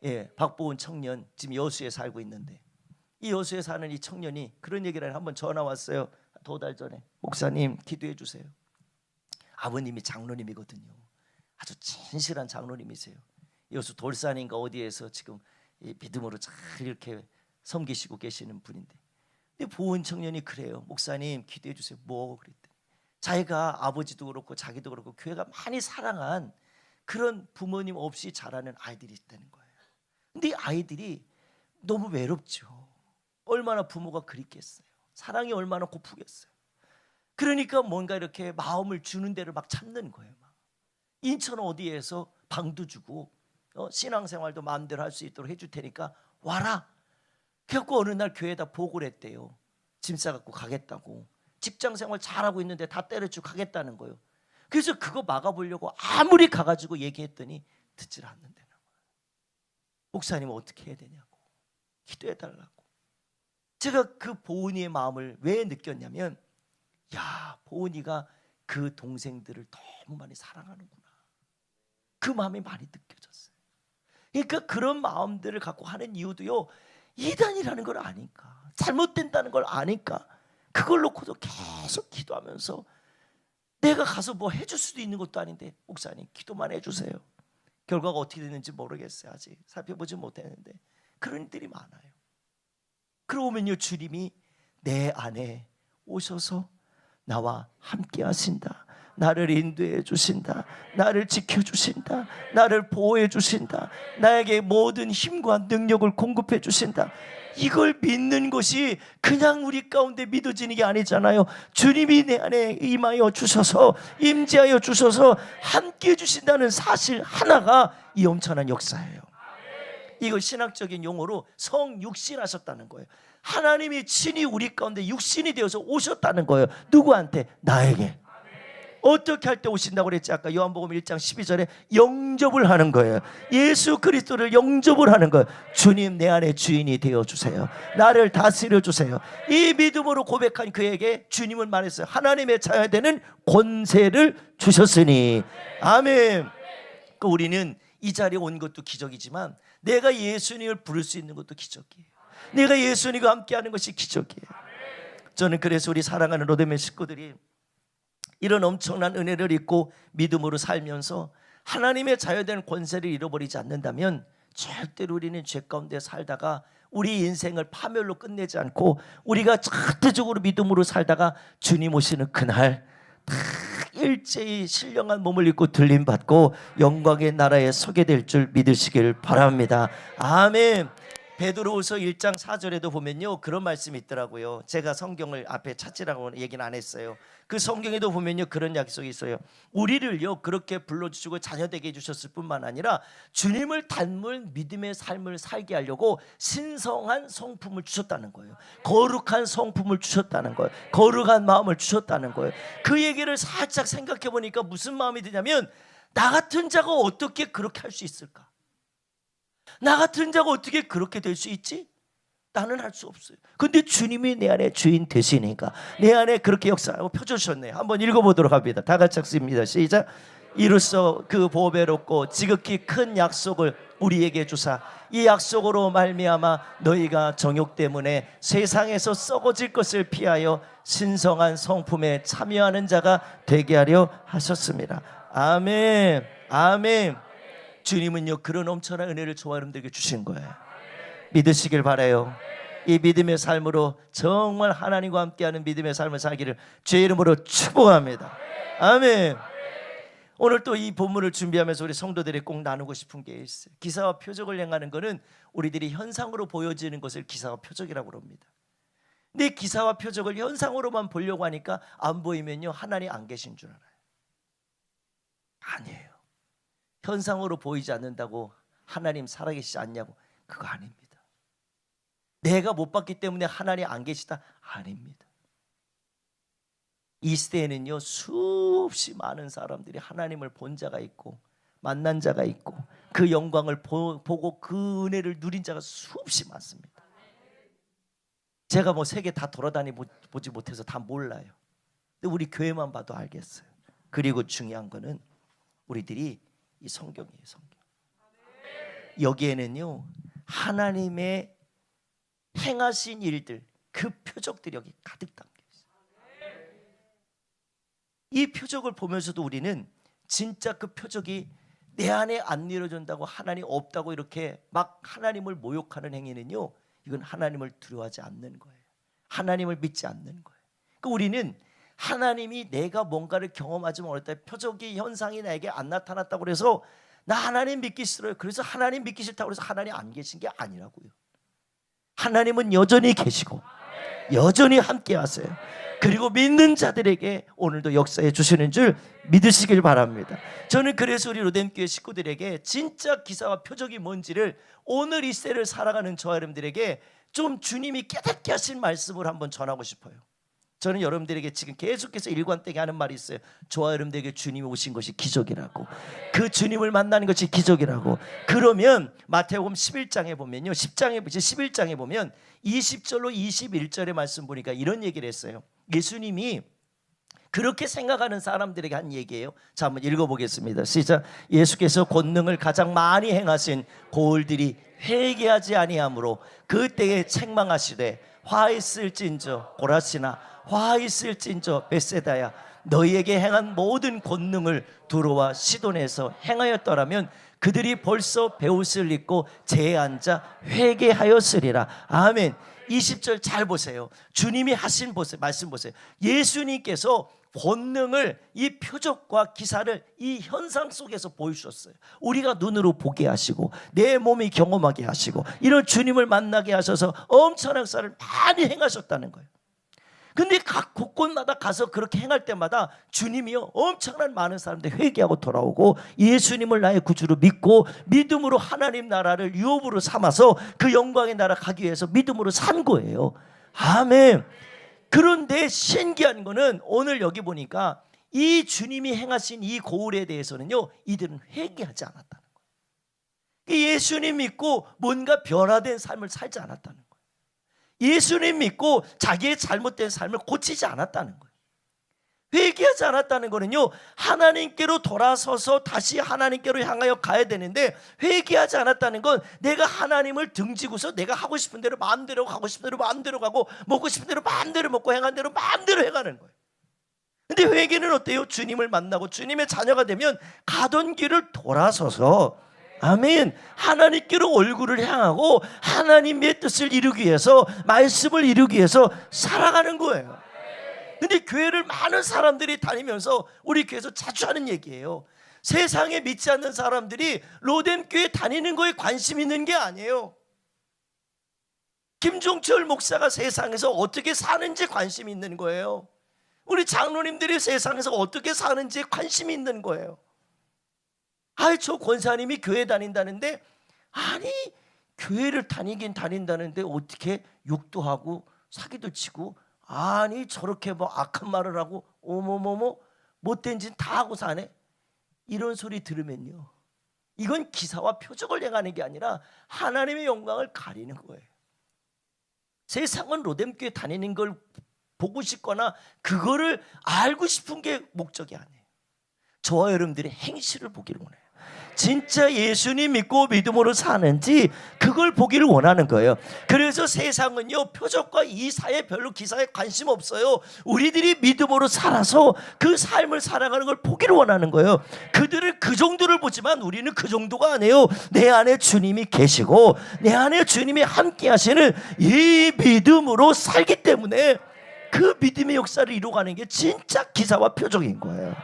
예, 박보은 청년 지금 여수에 살고 있는데, 이 여수에 사는 이 청년이 그런 얘기를 한번 전화 왔어요. 2달 전에. 목사님 기도해 주세요. 아버님이 장로님이거든요. 아주 진실한 장로님이세요. 여수 돌산인가 어디에서 지금 믿음으로 잘 이렇게 섬기시고 계시는 분인데, 근데 보은 청년이 그래요. 목사님 기도해 주세요. 뭐 그랬더니, 자기가 아버지도 그렇고 자기도 그렇고 교회가 많이 사랑한 그런 부모님 없이 자라는 아이들이 있다는 거예요. 근데 이 아이들이 너무 외롭죠. 얼마나 부모가 그립겠어요. 사랑이 얼마나 고프겠어요. 그러니까 뭔가 이렇게 마음을 주는 데를 막 찾는 거예요. 막. 인천 어디에서 방도 주고 신앙생활도 마음대로 할 수 있도록 해줄 테니까 와라. 그래갖고 어느 날 교회에다 보고를 했대요. 짐 싸갖고 가겠다고. 직장생활 잘하고 있는데 다 때려치고 가겠다는 거예요. 그래서 그거 막아보려고 아무리 가가지고 얘기했더니 듣질 않는다는 거예요. 목사님 어떻게 해야 되냐고, 기도해달라고. 제가 그 보은이의 마음을 왜 느꼈냐면, 야, 보은이가 그 동생들을 너무 많이 사랑하는구나, 그 마음이 많이 느껴졌어요. 그러니까 그런 마음들을 갖고 하는 이유도요, 이단이라는 걸 아니까, 잘못된다는 걸 아니까 그걸 놓고도 계속 기도하면서, 내가 가서 뭐 해줄 수도 있는 것도 아닌데 목사님 기도만 해주세요. 결과가 어떻게 됐는지 모르겠어요. 아직 살펴보지 못했는데 그런 일들이 많아요. 그러면요, 주님이 내 안에 오셔서 나와 함께 하신다, 나를 인도해 주신다, 나를 지켜주신다, 나를 보호해 주신다, 나에게 모든 힘과 능력을 공급해 주신다. 이걸 믿는 것이 그냥 우리 가운데 믿어지는 게 아니잖아요. 주님이 내 안에 임하여 주셔서, 임재하여 주셔서 함께 해 주신다는 사실 하나가 이 엄청난 역사예요. 이거 신학적인 용어로 성육신하셨다는 거예요. 하나님이 친히 우리 가운데 육신이 되어서 오셨다는 거예요. 누구한테? 나에게. 어떻게 할 때 오신다고 그랬지? 아까 요한복음 1장 12절에 영접을 하는 거예요. 예수 그리스도를 영접을 하는 거예요. 주님, 내 안에 주인이 되어주세요. 나를 다스려 주세요. 이 믿음으로 고백한 그에게 주님은 말했어요. 하나님의 자녀되는 권세를 주셨으니. 아멘. 그러니까 우리는 이 자리에 온 것도 기적이지만 내가 예수님을 부를 수 있는 것도 기적이에요. 내가 예수님과 함께하는 것이 기적이에요. 저는 그래서 우리 사랑하는 로데메 식구들이 이런 엄청난 은혜를 입고 믿음으로 살면서 하나님의 자유된 권세를 잃어버리지 않는다면 절대로 우리는 죄 가운데 살다가 우리 인생을 파멸로 끝내지 않고, 우리가 절대적으로 믿음으로 살다가 주님 오시는 그날 다 일제히 신령한 몸을 입고 들림받고 영광의 나라에 서게 될 줄 믿으시길 바랍니다. 아멘. 베드로후서 1장 4절에도 보면요, 그런 말씀이 있더라고요. 제가 성경을 앞에 찾으라고 얘기는 안 했어요. 그 성경에도 보면요, 그런 약속이 있어요. 우리를요 그렇게 불러주시고 자녀되게 해주셨을 뿐만 아니라 주님을 닮은 믿음의 삶을 살게 하려고 신성한 성품을 주셨다는 거예요. 거룩한 성품을 주셨다는 거예요. 거룩한 마음을 주셨다는 거예요. 그 얘기를 살짝 생각해 보니까 무슨 마음이 드냐면, 나 같은 자가 어떻게 그렇게 할 수 있을까? 나 같은 자가 어떻게 그렇게 될 수 있지? 나는 할 수 없어요. 근데 주님이 내 안에 주인 되시니까 내 안에 그렇게 역사하고 펴주셨네요. 한번 읽어보도록 합니다. 다 같이 읽습니다. 시작. 이로써 그 보배롭고 지극히 큰 약속을 우리에게 주사 이 약속으로 말미암아 너희가 정욕 때문에 세상에서 썩어질 것을 피하여 신성한 성품에 참여하는 자가 되게 하려 하셨습니다. 아멘. 아멘. 주님은요 그런 엄청난 은혜를 저와 여러분들에게 주신 거예요. 믿으시길 바라요. 이 믿음의 삶으로 정말 하나님과 함께하는 믿음의 삶을 살기를 주의 이름으로 축복합니다. 아멘. 오늘 또 이 본문을 준비하면서 우리 성도들이 꼭 나누고 싶은 게 있어요. 기사와 표적을 행하는 것은 우리들이 현상으로 보여지는 것을 기사와 표적이라고 합니다. 근데 기사와 표적을 현상으로만 보려고 하니까 안 보이면요 하나님 안 계신 줄 알아요. 아니에요. 현상으로 보이지 않는다고 하나님 살아계시지 않냐고, 그거 아닙니다. 내가 못 봤기 때문에 하나님 안 계시다? 아닙니다. 이 시대에는요 수없이 많은 사람들이 하나님을 본 자가 있고 만난 자가 있고 그 영광을 보고 그 은혜를 누린 자가 수없이 많습니다. 제가 뭐 세계 다 돌아다니 보지 못해서 다 몰라요. 근데 우리 교회만 봐도 알겠어요. 그리고 중요한 거는 우리들이 이 성경이에요. 성경. 여기에는요 하나님의 행하신 일들, 그 표적들이 여기 가득 담겨 있어요. 이 표적을 보면서도 우리는 진짜 그 표적이 내 안에 안 이루어진다고 하나님 없다고 이렇게 막 하나님을 모욕하는 행위는요 이건 하나님을 두려워하지 않는 거예요. 하나님을 믿지 않는 거예요. 그러니까 우리는 하나님이 내가 뭔가를 경험하지 못했다, 표적이 현상이 나에게 안 나타났다고 그래서 나 하나님 믿기 싫어요, 그래서 하나님 믿기 싫다고 해서 하나님 안 계신 게 아니라고요. 하나님은 여전히 계시고 여전히 함께 하세요. 그리고 믿는 자들에게 오늘도 역사해 주시는 줄 믿으시길 바랍니다. 저는 그래서 우리 로뎀교회 식구들에게 진짜 기사와 표적이 뭔지를 오늘 이 시대를 살아가는 저와 여러분들에게 좀 주님이 깨닫게 하신 말씀을 한번 전하고 싶어요. 저는 여러분들에게 지금 계속해서 일관되게 하는 말이 있어요. 저와 여러분들에게 주님이 오신 것이 기적이라고, 그 주님을 만나는 것이 기적이라고. 그러면 마태복음 11장에 보면요 11장에 보면 20절로 21절의 말씀 보니까 이런 얘기를 했어요. 예수님이 그렇게 생각하는 사람들에게 한 얘기예요. 자, 한번 읽어보겠습니다. 시작. 예수께서 권능을 가장 많이 행하신 고을들이 회개하지 아니하므로 그때에 책망하시되 화 있을진저 고라시나 화 있을진저 벳세다야 너희에게 행한 모든 권능을 두로와 시돈에서 행하였더라면 그들이 벌써 베옷을 입고 제에 앉아 회개하였으리라. 아멘. 20절 잘 보세요. 주님이 하신 말씀 보세요. 예수님께서 권능을, 이 표적과 기사를 이 현상 속에서 보여주셨어요. 우리가 눈으로 보게 하시고 내 몸이 경험하게 하시고 이런 주님을 만나게 하셔서 엄청난 역사를 많이 행하셨다는 거예요. 근데 각 곳곳마다 가서 그렇게 행할 때마다 주님이요 엄청난 많은 사람들이 회개하고 돌아오고 예수님을 나의 구주로 믿고 믿음으로 하나님 나라를 유업으로 삼아서 그 영광의 나라 가기 위해서 믿음으로 산 거예요. 아멘. 그런데 신기한 거는 오늘 여기 보니까 이 주님이 행하신 이 고울에 대해서는요 이들은 회개하지 않았다는 거예요. 예수님 믿고 뭔가 변화된 삶을 살지 않았다는 거예요. 예수님 믿고 자기의 잘못된 삶을 고치지 않았다는 거예요. 회개하지 않았다는 거는요 하나님께로 돌아서서 다시 하나님께로 향하여 가야 되는데, 회개하지 않았다는 건 내가 하나님을 등지고서 내가 하고 싶은 대로 마음대로 가고 싶은 대로 마음대로 가고 먹고 싶은 대로 마음대로 먹고 행한 대로 마음대로 해가는 거예요. 근데 회개는 어때요? 주님을 만나고 주님의 자녀가 되면 가던 길을 돌아서서 아멘 하나님께로 얼굴을 향하고 하나님의 뜻을 이루기 위해서, 말씀을 이루기 위해서 살아가는 거예요. 근데 교회를 많은 사람들이 다니면서 우리 교회에서 자주 하는 얘기예요. 세상에 믿지 않는 사람들이 로뎀교회 다니는 거에 관심 있는 게 아니에요. 김종철 목사가 세상에서 어떻게 사는지 관심 있는 거예요. 우리 장로님들이 세상에서 어떻게 사는지 관심이 있는 거예요. 아이, 저 권사님이 교회 다닌다는데, 아니 교회를 다니긴 다닌다는데 어떻게 욕도 하고 사기도 치고, 아니 저렇게 뭐 악한 말을 하고 어머머머 못된 짓 다 하고 사네. 이런 소리 들으면요, 이건 기사와 표적을 행하는 게 아니라 하나님의 영광을 가리는 거예요. 세상은 로뎀교회 다니는 걸 보고 싶거나 그거를 알고 싶은 게 목적이 아니에요. 저와 여러분들의 행실을 보기를 원해요. 진짜 예수님 믿고 믿음으로 사는지 그걸 보기를 원하는 거예요. 그래서 세상은요, 표적과 이 사회 별로 기사에 관심 없어요. 우리들이 믿음으로 살아서 그 삶을 살아가는 걸 보기를 원하는 거예요. 그들은 그 정도를 보지만 우리는 그 정도가 아니에요. 내 안에 주님이 계시고 내 안에 주님이 함께 하시는 이 믿음으로 살기 때문에 그 믿음의 역사를 이루어가는 게 진짜 기사와 표적인 거예요.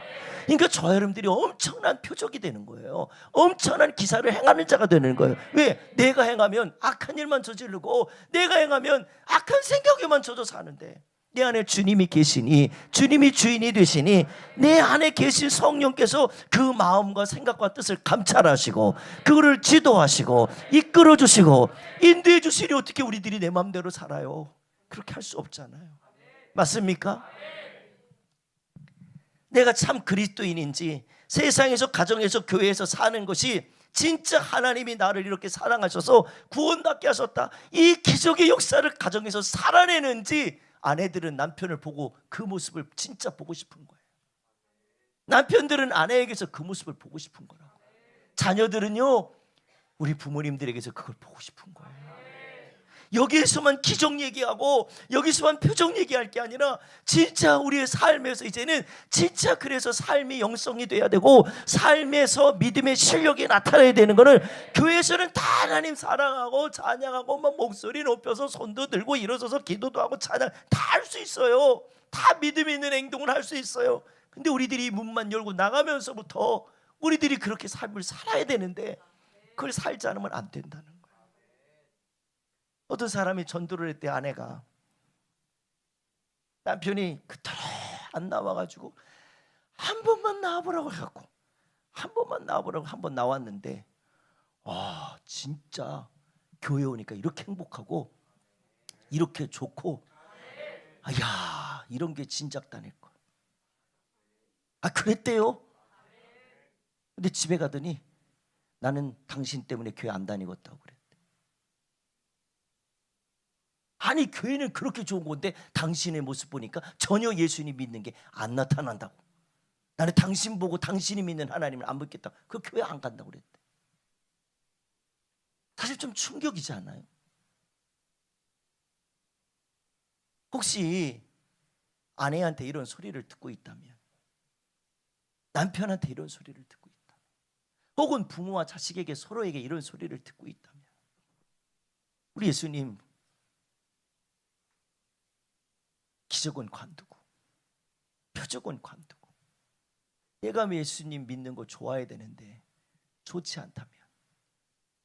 그러니까 저 여러분들이 엄청난 표적이 되는 거예요. 엄청난 기사를 행하는 자가 되는 거예요. 왜? 내가 행하면 악한 일만 저지르고 내가 행하면 악한 생각에만 젖어 사는데 내 안에 주님이 계시니, 주님이 주인이 되시니 내 안에 계신 성령께서 그 마음과 생각과 뜻을 감찰하시고 그거를 지도하시고 이끌어 주시고 인도해 주시니 어떻게 우리들이 내 마음대로 살아요? 그렇게 할 수 없잖아요. 맞습니까? 내가 참 그리스도인인지, 세상에서, 가정에서, 교회에서 사는 것이 진짜 하나님이 나를 이렇게 사랑하셔서 구원받게 하셨다, 이 기적의 역사를 가정에서 살아내는지 아내들은 남편을 보고 그 모습을 진짜 보고 싶은 거예요. 남편들은 아내에게서 그 모습을 보고 싶은 거라고. 자녀들은요, 우리 부모님들에게서 그걸 보고 싶은 거예요. 여기에서만 기적 얘기하고 여기서만 표적 얘기할 게 아니라 진짜 우리의 삶에서 이제는 진짜 그래서 삶이 영성이 돼야 되고 삶에서 믿음의 실력이 나타나야 되는 거를 교회에서는 다 하나님 사랑하고 찬양하고 막 목소리 높여서 손도 들고 일어서서 기도도 하고 찬양 다 할 수 있어요. 다 믿음 있는 행동을 할 수 있어요. 근데 우리들이 문만 열고 나가면서부터 우리들이 그렇게 삶을 살아야 되는데 그걸 살지 않으면 안 된다는 거예요. 어떤 사람이 전도를 할 때 아내가 남편이 그토록 안 나와가지고 한 번만 나와보라고 해갖고 한 번만 나와보라고 한 번 나왔는데 와 진짜 교회 오니까 이렇게 행복하고 이렇게 좋고 야 이런 게 진작다닐 걸. 아 그랬대요. 근데 집에 가더니 나는 당신 때문에 교회 안 다니겠다고 그래. 아니 교회는 그렇게 좋은 건데 당신의 모습 보니까 전혀 예수님 믿는 게 안 나타난다고. 나는 당신 보고 당신이 믿는 하나님을 안 믿겠다. 그 교회 안 간다고 그랬대. 사실 좀 충격이지 않아요? 혹시 아내한테 이런 소리를 듣고 있다면, 남편한테 이런 소리를 듣고 있다면, 혹은 부모와 자식에게 서로에게 이런 소리를 듣고 있다면, 우리 예수님 기적은 관두고 표적은 관두고 내가 예수님 믿는 거 좋아야 되는데 좋지 않다면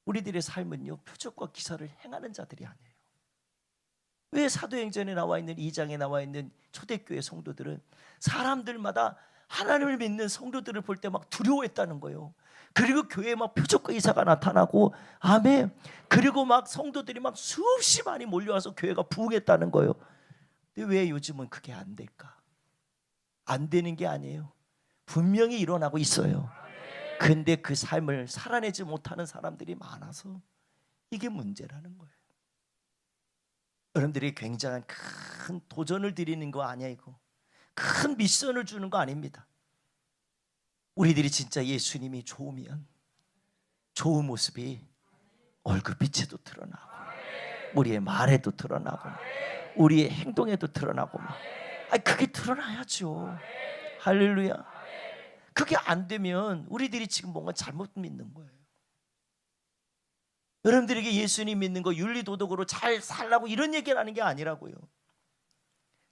우리들의 삶은요 표적과 기사를 행하는 자들이 아니에요. 왜 사도행전에 나와 있는 2장에 나와 있는 초대교회 성도들은 사람들마다 하나님을 믿는 성도들을 볼 때 막 두려워했다는 거예요. 그리고 교회에 막 표적과 기사가 나타나고 아멘. 그리고 막 성도들이 막 수없이 많이 몰려와서 교회가 부흥했다는 거예요. 근데 왜 요즘은 그게 안 될까? 안 되는 게 아니에요. 분명히 일어나고 있어요. 근데 그 삶을 살아내지 못하는 사람들이 많아서 이게 문제라는 거예요. 여러분들이 굉장한 큰 도전을 드리는 거 아니야 이거. 큰 미션을 주는 거 아닙니다. 우리들이 진짜 예수님이 좋으면 좋은 모습이 얼굴빛에도 드러나고 우리의 말에도 드러나고 우리의 행동에도 드러나고 그게 드러나야죠. 할렐루야. 그게 안 되면 우리들이 지금 뭔가 잘못 믿는 거예요. 여러분들에게 예수님 믿는 거 윤리도덕으로 잘 살라고 이런 얘기를 하는 게 아니라고요.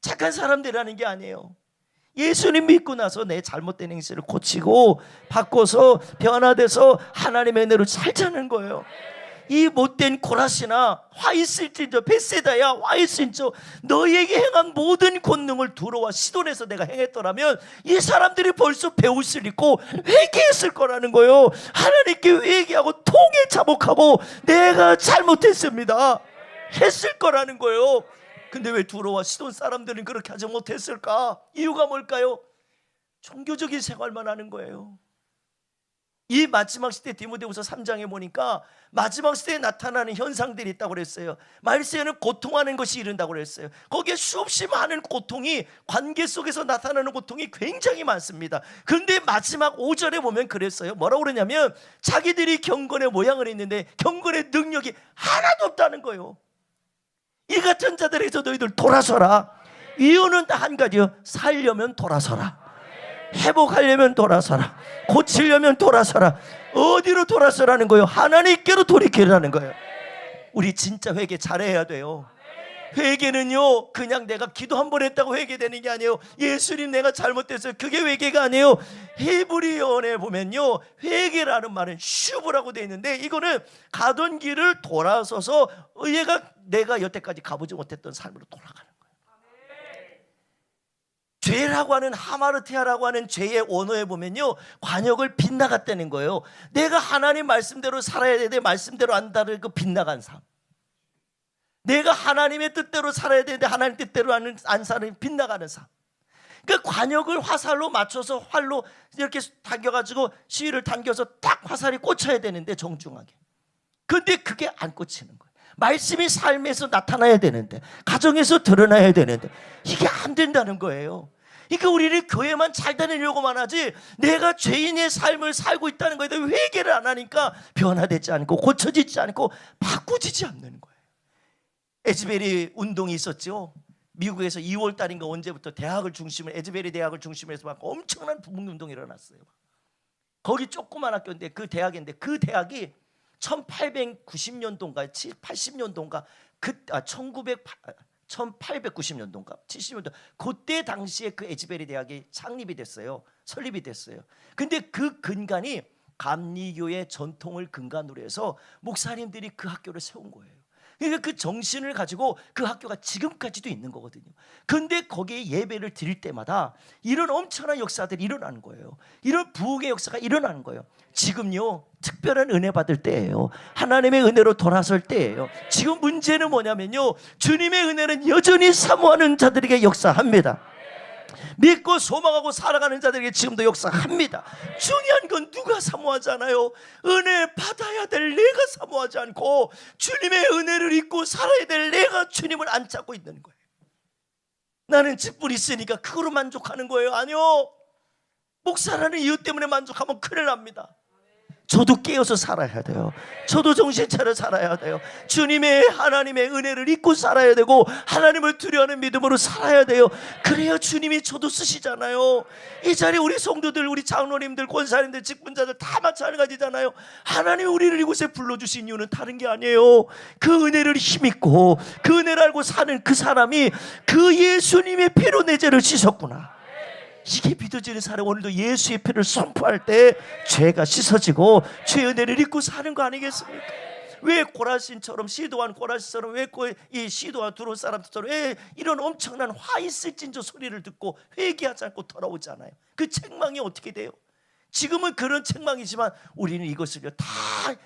착한 사람들이라는 게 아니에요. 예수님 믿고 나서 내 잘못된 행실을 고치고 바꿔서 변화돼서 하나님의 은혜로 살자는 거예요. 이 못된 고라시나 화 있을진저 벳세다야 화 있을진저 너에게 행한 모든 권능을 들어와 시돈에서 내가 행했더라면 이 사람들이 벌써 배웠을 있고 회개했을 거라는 거예요. 하나님께 회개하고 통에 자복하고 내가 잘못했습니다 했을 거라는 거예요. 근데 왜 두로와 시돈 사람들은 그렇게 하지 못했을까? 이유가 뭘까요? 종교적인 생활만 하는 거예요. 이 마지막 시대 디모데후서 3장에 보니까 마지막 시대에 나타나는 현상들이 있다고 그랬어요. 말세에는 고통하는 것이 이른다고 그랬어요. 거기에 수없이 많은 고통이, 관계 속에서 나타나는 고통이 굉장히 많습니다. 그런데 마지막 5절에 보면 그랬어요. 뭐라고 그러냐면 자기들이 경건의 모양을 했는데 경건의 능력이 하나도 없다는 거예요. 이 같은 자들에게서 너희들 돌아서라. 이유는 다 한 가지요. 살려면 돌아서라. 회복하려면 돌아서라. 고치려면 돌아서라. 어디로 돌아서라는 거예요? 하나님께로 돌이키라는 거예요. 우리 진짜 회개 잘해야 돼요. 회개는요 그냥 내가 기도 한 번 했다고 회개되는 게 아니에요. 예수님 내가 잘못했어요, 그게 회개가 아니에요. 히브리어에 보면요 회개라는 말은 슈브라고 되어 있는데 이거는 가던 길을 돌아서서 내가 여태까지 가보지 못했던 삶으로 돌아가는 거예요. 죄라고 하는 하마르티아라고 하는 죄의 원어에 보면요 관역을 빗나갔다는 거예요. 내가 하나님 말씀대로 살아야 되는데 말씀대로 안 다르고 빗나간 삶. 내가 하나님의 뜻대로 살아야 되는데 하나님 뜻대로 안 사는 빗나가는 삶. 그 관역을 화살로 맞춰서 활로 이렇게 당겨가지고 시위를 당겨서 딱 화살이 꽂혀야 되는데 정중하게. 근데 그게 안 꽂히는 거예요. 말씀이 삶에서 나타나야 되는데, 가정에서 드러나야 되는데 이게 안 된다는 거예요. 그러니까 우리는 교회만 잘 다니려고만 하지 내가 죄인의 삶을 살고 있다는 거에 대해 회개를 안 하니까 변화되지 않고 고쳐지지 않고 바꾸지지 않는 거예요. 에즈베리 운동이 있었죠. 미국에서 2월 달인가 언제부터 대학을 중심으로 에즈베리 대학을 중심으로 해서 막 엄청난 부흥운동이 일어났어요. 거기 조그만 학교인데 그 대학이 1890년도인가 80년도인가 1890년도인가 70년도 그때 당시에 그 에즈베리 대학이 설립이 됐어요. 근데 그 근간이 감리교의 전통을 근간으로 해서 목사님들이 그 학교를 세운 거예요. 그러니까 그 정신을 가지고 그 학교가 지금까지도 있는 거거든요. 근데 거기에 예배를 드릴 때마다 이런 엄청난 역사들이 일어나는 거예요. 이런 부흥의 역사가 일어나는 거예요. 지금요 특별한 은혜 받을 때예요. 하나님의 은혜로 돌아설 때예요. 지금 문제는 뭐냐면요 주님의 은혜는 여전히 사모하는 자들에게 역사합니다. 믿고 소망하고 살아가는 자들에게 지금도 역사합니다. 중요한 건 누가 사모하잖아요. 은혜 받아야 될 내가 사모하지 않고 주님의 은혜를 잊고 살아야 될 내가 주님을 안 찾고 있는 거예요. 나는 직분 있으니까 그거로 만족하는 거예요. 아니요, 목사라는 이유 때문에 만족하면 큰일 납니다. 저도 깨어서 살아야 돼요. 저도 정신 차려 살아야 돼요. 주님의 하나님의 은혜를 잊고 살아야 되고 하나님을 두려워하는 믿음으로 살아야 돼요. 그래야 주님이 저도 쓰시잖아요. 이 자리에 우리 성도들, 우리 장로님들, 권사님들, 직분자들 다 마찬가지잖아요. 하나님이 우리를 이곳에 불러주신 이유는 다른 게 아니에요. 그 은혜를 힘입고 그 은혜를 알고 사는 그 사람이 그 예수님의 피로 내 죄를 씻었구나, 이게 믿어지는 사람, 오늘도 예수의 피를 선포할 때 죄가 씻어지고 죄의 은혜를 잊고 사는 거 아니겠습니까? 왜 고라신처럼, 시도한 고라신처럼, 왜 이 시도한 두로 사람들처럼 왜 이런 엄청난 화 있을 진저 소리를 듣고 회개하지 않고 돌아오지 않아요? 그 책망이 어떻게 돼요? 지금은 그런 책망이지만 우리는 이것을요 다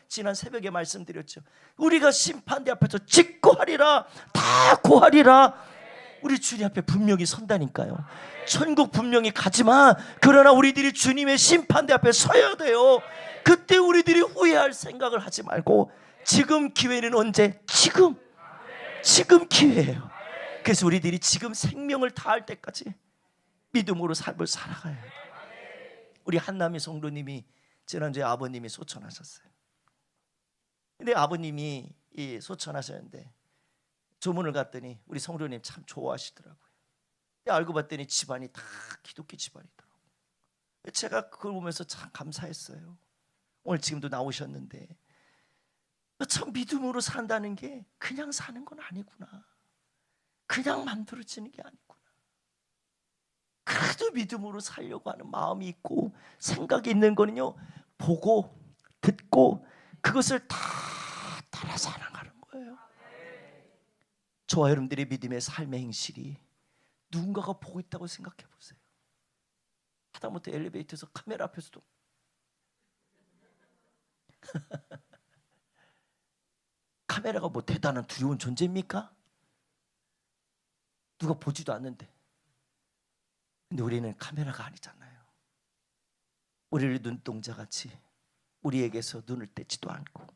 지난 새벽에 말씀드렸죠. 우리가 심판대 앞에서 직고하리라, 다 고하리라. 우리 주님 앞에 분명히 선다니까요. 천국 분명히 가지만 그러나 우리들이 주님의 심판대 앞에 서야 돼요. 그때 우리들이 후회할 생각을 하지 말고 지금 기회는 언제? 지금 기회예요. 그래서 우리들이 지금 생명을 다할 때까지 믿음으로 삶을 살아가야 돼요. 우리 한남희 성도님이 지난주에 아버님이 소천하셨어요. 근데 아버님이 이 소천하셨는데 조문을 갔더니 우리 성도님 참 좋아하시더라고요. 알고 봤더니 집안이 다 기독교 집안이더라고요. 제가 그걸 보면서 참 감사했어요. 오늘 지금도 나오셨는데 참 믿음으로 산다는 게 그냥 사는 건 아니구나, 그냥 만들어지는 게 아니구나. 그래도 믿음으로 살려고 하는 마음이 있고 생각이 있는 거는요 보고 듣고 그것을 다 따라 살아가는 거예요. 저와 여러분들의 믿음의 삶의 행실이 누군가가 보고 있다고 생각해 보세요. 하다못해 엘리베이터에서 카메라 앞에서도 카메라가 뭐 대단한 두려운 존재입니까? 누가 보지도 않는데. 근데 우리는 카메라가 아니잖아요. 우리를 눈동자같이 우리에게서 눈을 떼지도 않고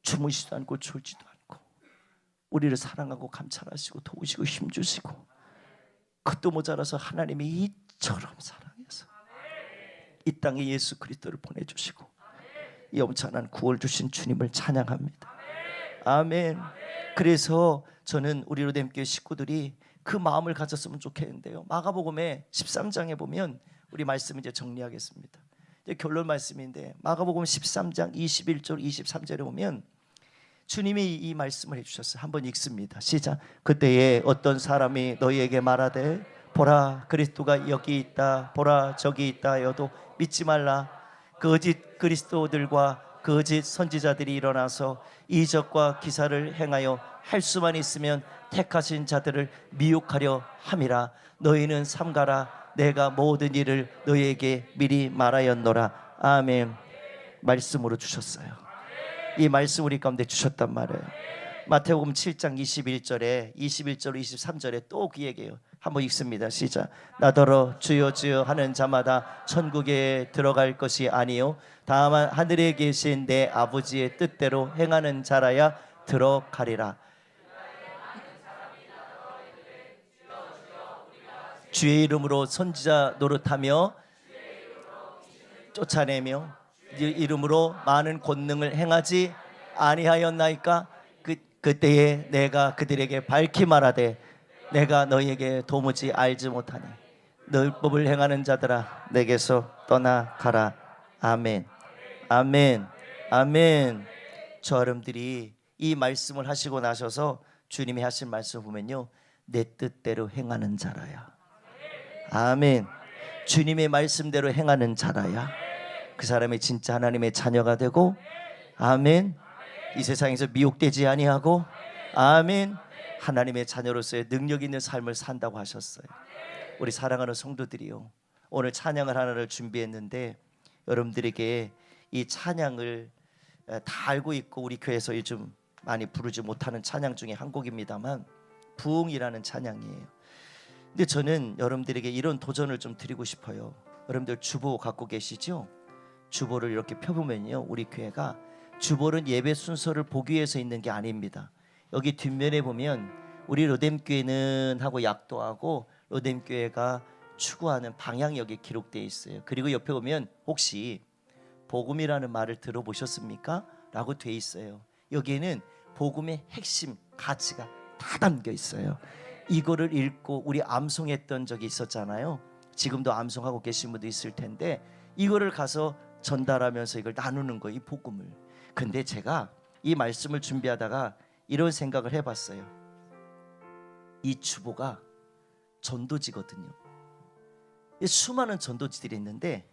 주무시지도 않고 졸지도 않고 우리를 사랑하고 감찰하시고 도우시고 힘주시고 그것도 모자라서 하나님이 이처럼 사랑해서 이 땅에 예수 그리스도를 보내주시고 이 엄청난 구원 주신 주님을 찬양합니다. 아멘. 그래서 저는 우리 로뎀교회 식구들이 그 마음을 가졌으면 좋겠는데요. 마가복음의 13장에 보면 우리 말씀 이제 정리하겠습니다. 이제 결론 말씀인데 마가복음 13장 21절 23절에 보면 주님이 이 말씀을 해주셨어요. 한번 읽습니다. 시작. 그때에 어떤 사람이 너희에게 말하되 보라 그리스도가 여기 있다 보라 저기 있다 하여도 믿지 말라. 거짓 그리스도들과 거짓 선지자들이 일어나서 이적과 기사를 행하여 할 수만 있으면 택하신 자들을 미혹하려 함이라. 너희는 삼가라. 내가 모든 일을 너희에게 미리 말하였노라. 아멘. 말씀으로 주셨어요. 이 말씀 우리 가운데 주셨단 말이에요. 마태복음 7장 21절에 23절에 또 그 얘기예요. 한번 읽습니다. 시작. 나더러 주여 주여 하는 자마다 천국에 들어갈 것이 아니요 다만 하늘에 계신 내 아버지의 뜻대로 행하는 자라야 들어가리라. 주의 이름으로 선지자 노릇하며 쫓아내며 이름으로 많은 권능을 행하지 아니하였나이까. 그때에 내가 그들에게 밝히 말하되 내가 너희에게 도무지 알지 못하니 너희 법을 행하는 자들아 내게서 떠나가라. 아멘. 아멘. 아멘. 저 여러분들이 이 말씀을 하시고 나셔서 주님이 하신 말씀 보면요 내 뜻대로 행하는 자라야. 아멘. 주님의 말씀대로 행하는 자라야 그 사람이 진짜 하나님의 자녀가 되고 아멘. 이 세상에서 미혹되지 아니하고 아멘. 하나님의 자녀로서의 능력 있는 삶을 산다고 하셨어요. 우리 사랑하는 성도들이요 오늘 찬양을 하나를 준비했는데 여러분들에게 이 찬양을 다 알고 있고 우리 교회에서 요즘 많이 부르지 못하는 찬양 중에 한 곡입니다만 부흥이라는 찬양이에요. 근데 저는 여러분들에게 이런 도전을 좀 드리고 싶어요. 여러분들 주보 갖고 계시죠? 주보를 이렇게 펴보면요 우리 교회가 주보는 예배 순서를 보기 위해서 있는 게 아닙니다. 여기 뒷면에 보면 우리 로뎀교회는 하고 약도하고 로뎀교회가 추구하는 방향이 여기 기록되어 있어요. 그리고 옆에 보면 혹시 복음이라는 말을 들어보셨습니까? 라고 돼 있어요. 여기에는 복음의 핵심 가치가 다 담겨 있어요. 이거를 읽고 우리 암송했던 적이 있었잖아요. 지금도 암송하고 계신 분도 있을 텐데 이거를 가서 전달하면서 이걸 나누는 거예요. 이 복음을. 근데 제가 이 말씀을 준비하다가 이런 생각을 해봤어요. 이 주보가 전도지거든요. 수많은 전도지들이 있는데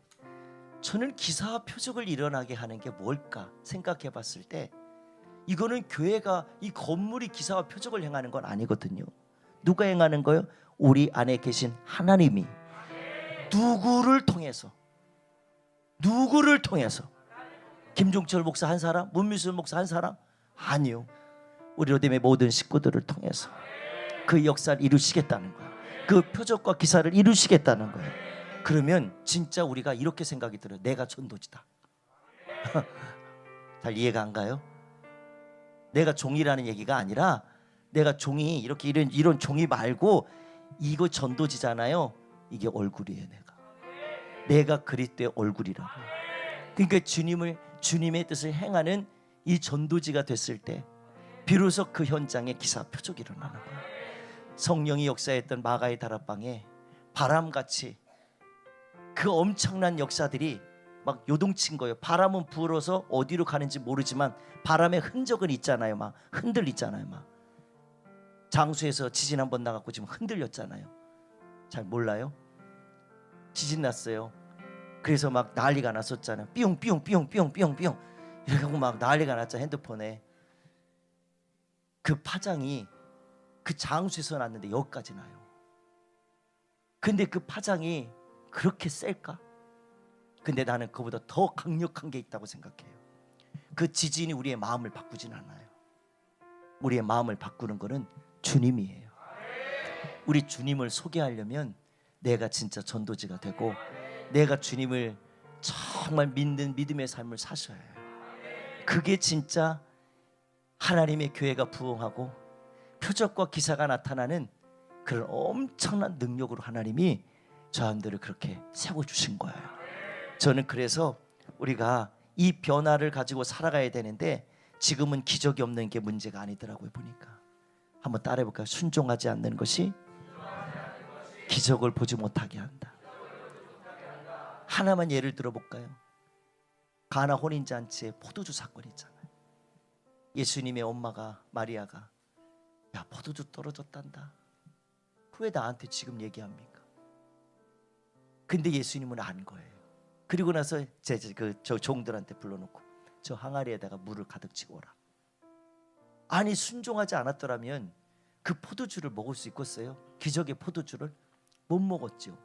저는 기사와 표적을 일어나게 하는 게 뭘까 생각해봤을 때 이거는 교회가 이 건물이 기사와 표적을 행하는 건 아니거든요. 누가 행하는 거예요? 우리 안에 계신 하나님이 누구를 통해서 김종철 목사 한 사람? 문미술 목사 한 사람? 아니요. 우리 로뎀의 모든 식구들을 통해서 그 역사를 이루시겠다는 거예요. 그 표적과 기사를 이루시겠다는 거예요. 그러면 진짜 우리가 이렇게 생각이 들어요. 내가 전도지다. 잘 이해가 안 가요? 내가 종이라는 얘기가 아니라 내가 종이 이렇게 이런 종이 말고 이거 전도지잖아요. 이게 얼굴이에요. 내가 그리스도의 얼굴이라고. 그러니까 주님의 뜻을 행하는 이 전도지가 됐을 때 비로소 그 현장에 기사 표적이 일어나는 거예요. 성령이 역사했던 마가의 다락방에 바람같이 그 엄청난 역사들이 막 요동친 거예요. 바람은 불어서 어디로 가는지 모르지만 바람의 흔적은 있잖아요. 막 흔들리잖아요. 막 장수에서 지진 한번 나갖고 지금 흔들렸잖아요. 잘 몰라요? 지진 났어요. 그래서 막 난리가 났었잖아요. 삐용삐용삐용삐용삐용삐용 이렇게 하고 막 난리가 났죠. 핸드폰에. 그 파장이 그 장수에서 났는데 여기까지 나요. 근데 그 파장이 그렇게 셀까? 근데 나는 그보다 더 강력한 게 있다고 생각해요. 그 지진이 우리의 마음을 바꾸진 않아요. 우리의 마음을 바꾸는 거는 주님이에요. 우리 주님을 소개하려면 내가 진짜 전도지가 되고 내가 주님을 정말 믿는 믿음의 삶을 사셔야 해요. 그게 진짜 하나님의 교회가 부흥하고 표적과 기사가 나타나는 그런 엄청난 능력으로 하나님이 저한들을 그렇게 세워주신 거예요. 저는 그래서 우리가 이 변화를 가지고 살아가야 되는데 지금은 기적이 없는 게 문제가 아니더라고요. 보니까 한번 따라해볼까요? 순종하지 않는 것이 기적을 보지 못하게 한다. 하나만 예를 들어볼까요? 가나 혼인잔치의 포도주 사건 있잖아요. 예수님의 엄마가 마리아가 야 포도주 떨어졌단다. 왜 나한테 지금 얘기합니까? 근데 예수님은 안 거예요. 그리고 나서 저 종들한테 불러놓고 저 항아리에다가 물을 가득 채워 오라. 아니 순종하지 않았더라면 그 포도주를 먹을 수 있겠어요? 기적의 포도주를 못 먹었죠.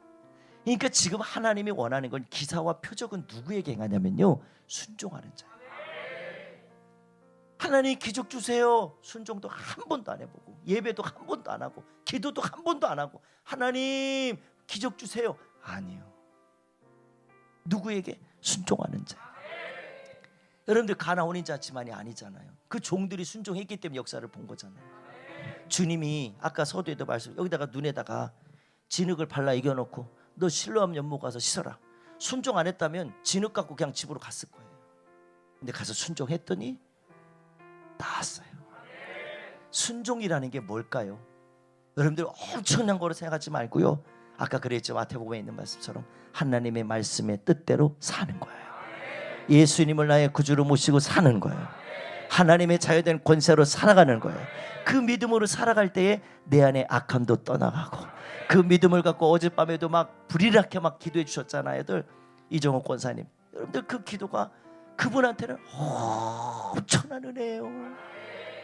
그러니까 지금 하나님이 원하는 건 기사와 표적은 누구에게 행하냐면요, 순종하는 자예요. 하나님 기적 주세요. 순종도 한 번도 안 해보고 예배도 한 번도 안 하고 기도도 한 번도 안 하고 하나님 기적 주세요. 아니요. 누구에게? 순종하는 자. 여러분들 가나 혼인잔치만이 아니잖아요. 그 종들이 순종했기 때문에 역사를 본 거잖아요. 주님이 아까 서두에도 말씀 여기다가 눈에다가 진흙을 발라 이겨놓고 너 실로암 연못 가서 씻어라. 순종 안 했다면 진흙 갖고 그냥 집으로 갔을 거예요. 근데 가서 순종했더니 나았어요. 순종이라는 게 뭘까요? 여러분들 엄청난 거로 생각하지 말고요, 아까 그랬죠. 마태복음에 있는 말씀처럼 하나님의 말씀의 뜻대로 사는 거예요. 예수님을 나의 구주로 모시고 사는 거예요. 하나님의 자유된 권세로 살아가는 거예요. 그 믿음으로 살아갈 때에 내 안에 악함도 떠나가고, 그 믿음을 갖고 어젯밤에도 막 불이랗게 막 기도해 주셨잖아요. 이정호 권사님, 여러분들 그 기도가 그분한테는 엄청난 은혜예요.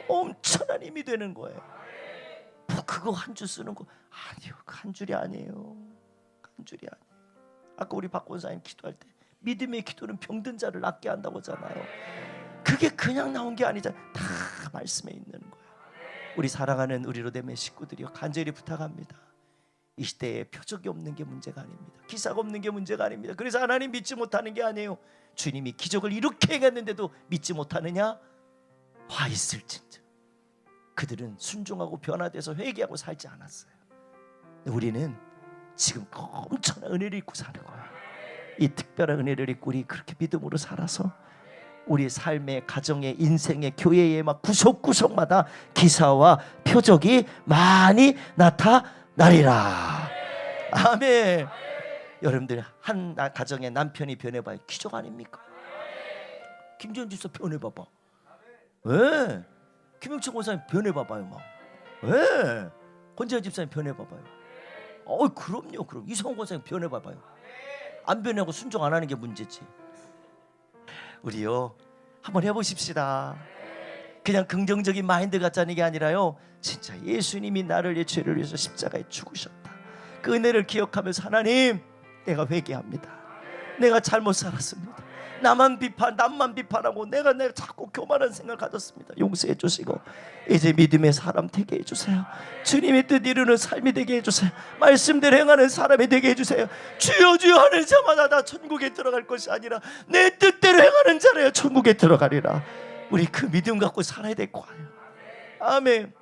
엄청난 힘이 되는 거예요. 뭐 그거 한 줄 쓰는 거 아니요, 한 줄이 아니에요. 한 줄이 아니에요. 아까 우리 박 권사님 기도할 때 믿음의 기도는 병든 자를 낫게 한다고 하잖아요. 그게 그냥 나온 게 아니잖아요. 다 말씀에 있는 거예요. 우리 사랑하는 우리 로데메 식구들이요, 간절히 부탁합니다. 이 시대에 표적이 없는 게 문제가 아닙니다. 기사가 없는 게 문제가 아닙니다. 그래서 하나님 믿지 못하는 게 아니에요. 주님이 기적을 이렇게 행했는데도 믿지 못하느냐? 화 있을진저. 그들은 순종하고 변화돼서 회개하고 살지 않았어요. 우리는 지금 엄청난 은혜를 입고 사는 거예요. 이 특별한 은혜를 입고 우리 그렇게 믿음으로 살아서 우리 삶의 가정의 인생의 교회의 막 구석구석마다 기사와 표적이 많이 나타나리라. 아멘. 여러분들 한 가정의 남편이 변해봐요. 기적 아닙니까? 김재현 집사 변해봐봐. 왜? 김영철 권사님 변해봐봐요. 막 왜? 권재현 집사님 변해봐봐요. 그럼요. 그럼 이성훈 권사님 변해봐봐요. 안 변하고 순종 안 하는 게 문제지. 우리요 한번 해보십시다. 그냥 긍정적인 마인드 갖자는 게 아니라요, 진짜 예수님이 나를 내 죄를 위해서 십자가에 죽으셨다. 그 은혜를 기억하면서 하나님, 내가 회개합니다. 내가 잘못 살았습니다. 남만 비판하고 내가 자꾸 교만한 생각을 가졌습니다. 용서해 주시고 이제 믿음의 사람 되게 해주세요. 주님의 뜻 이루는 삶이 되게 해주세요. 말씀대로 행하는 사람이 되게 해주세요. 주여 주여 하는 자마다 다 천국에 들어갈 것이 아니라 내 뜻대로 행하는 자라야 천국에 들어가리라. 우리 그 믿음 갖고 살아야 될 거예요. 아멘.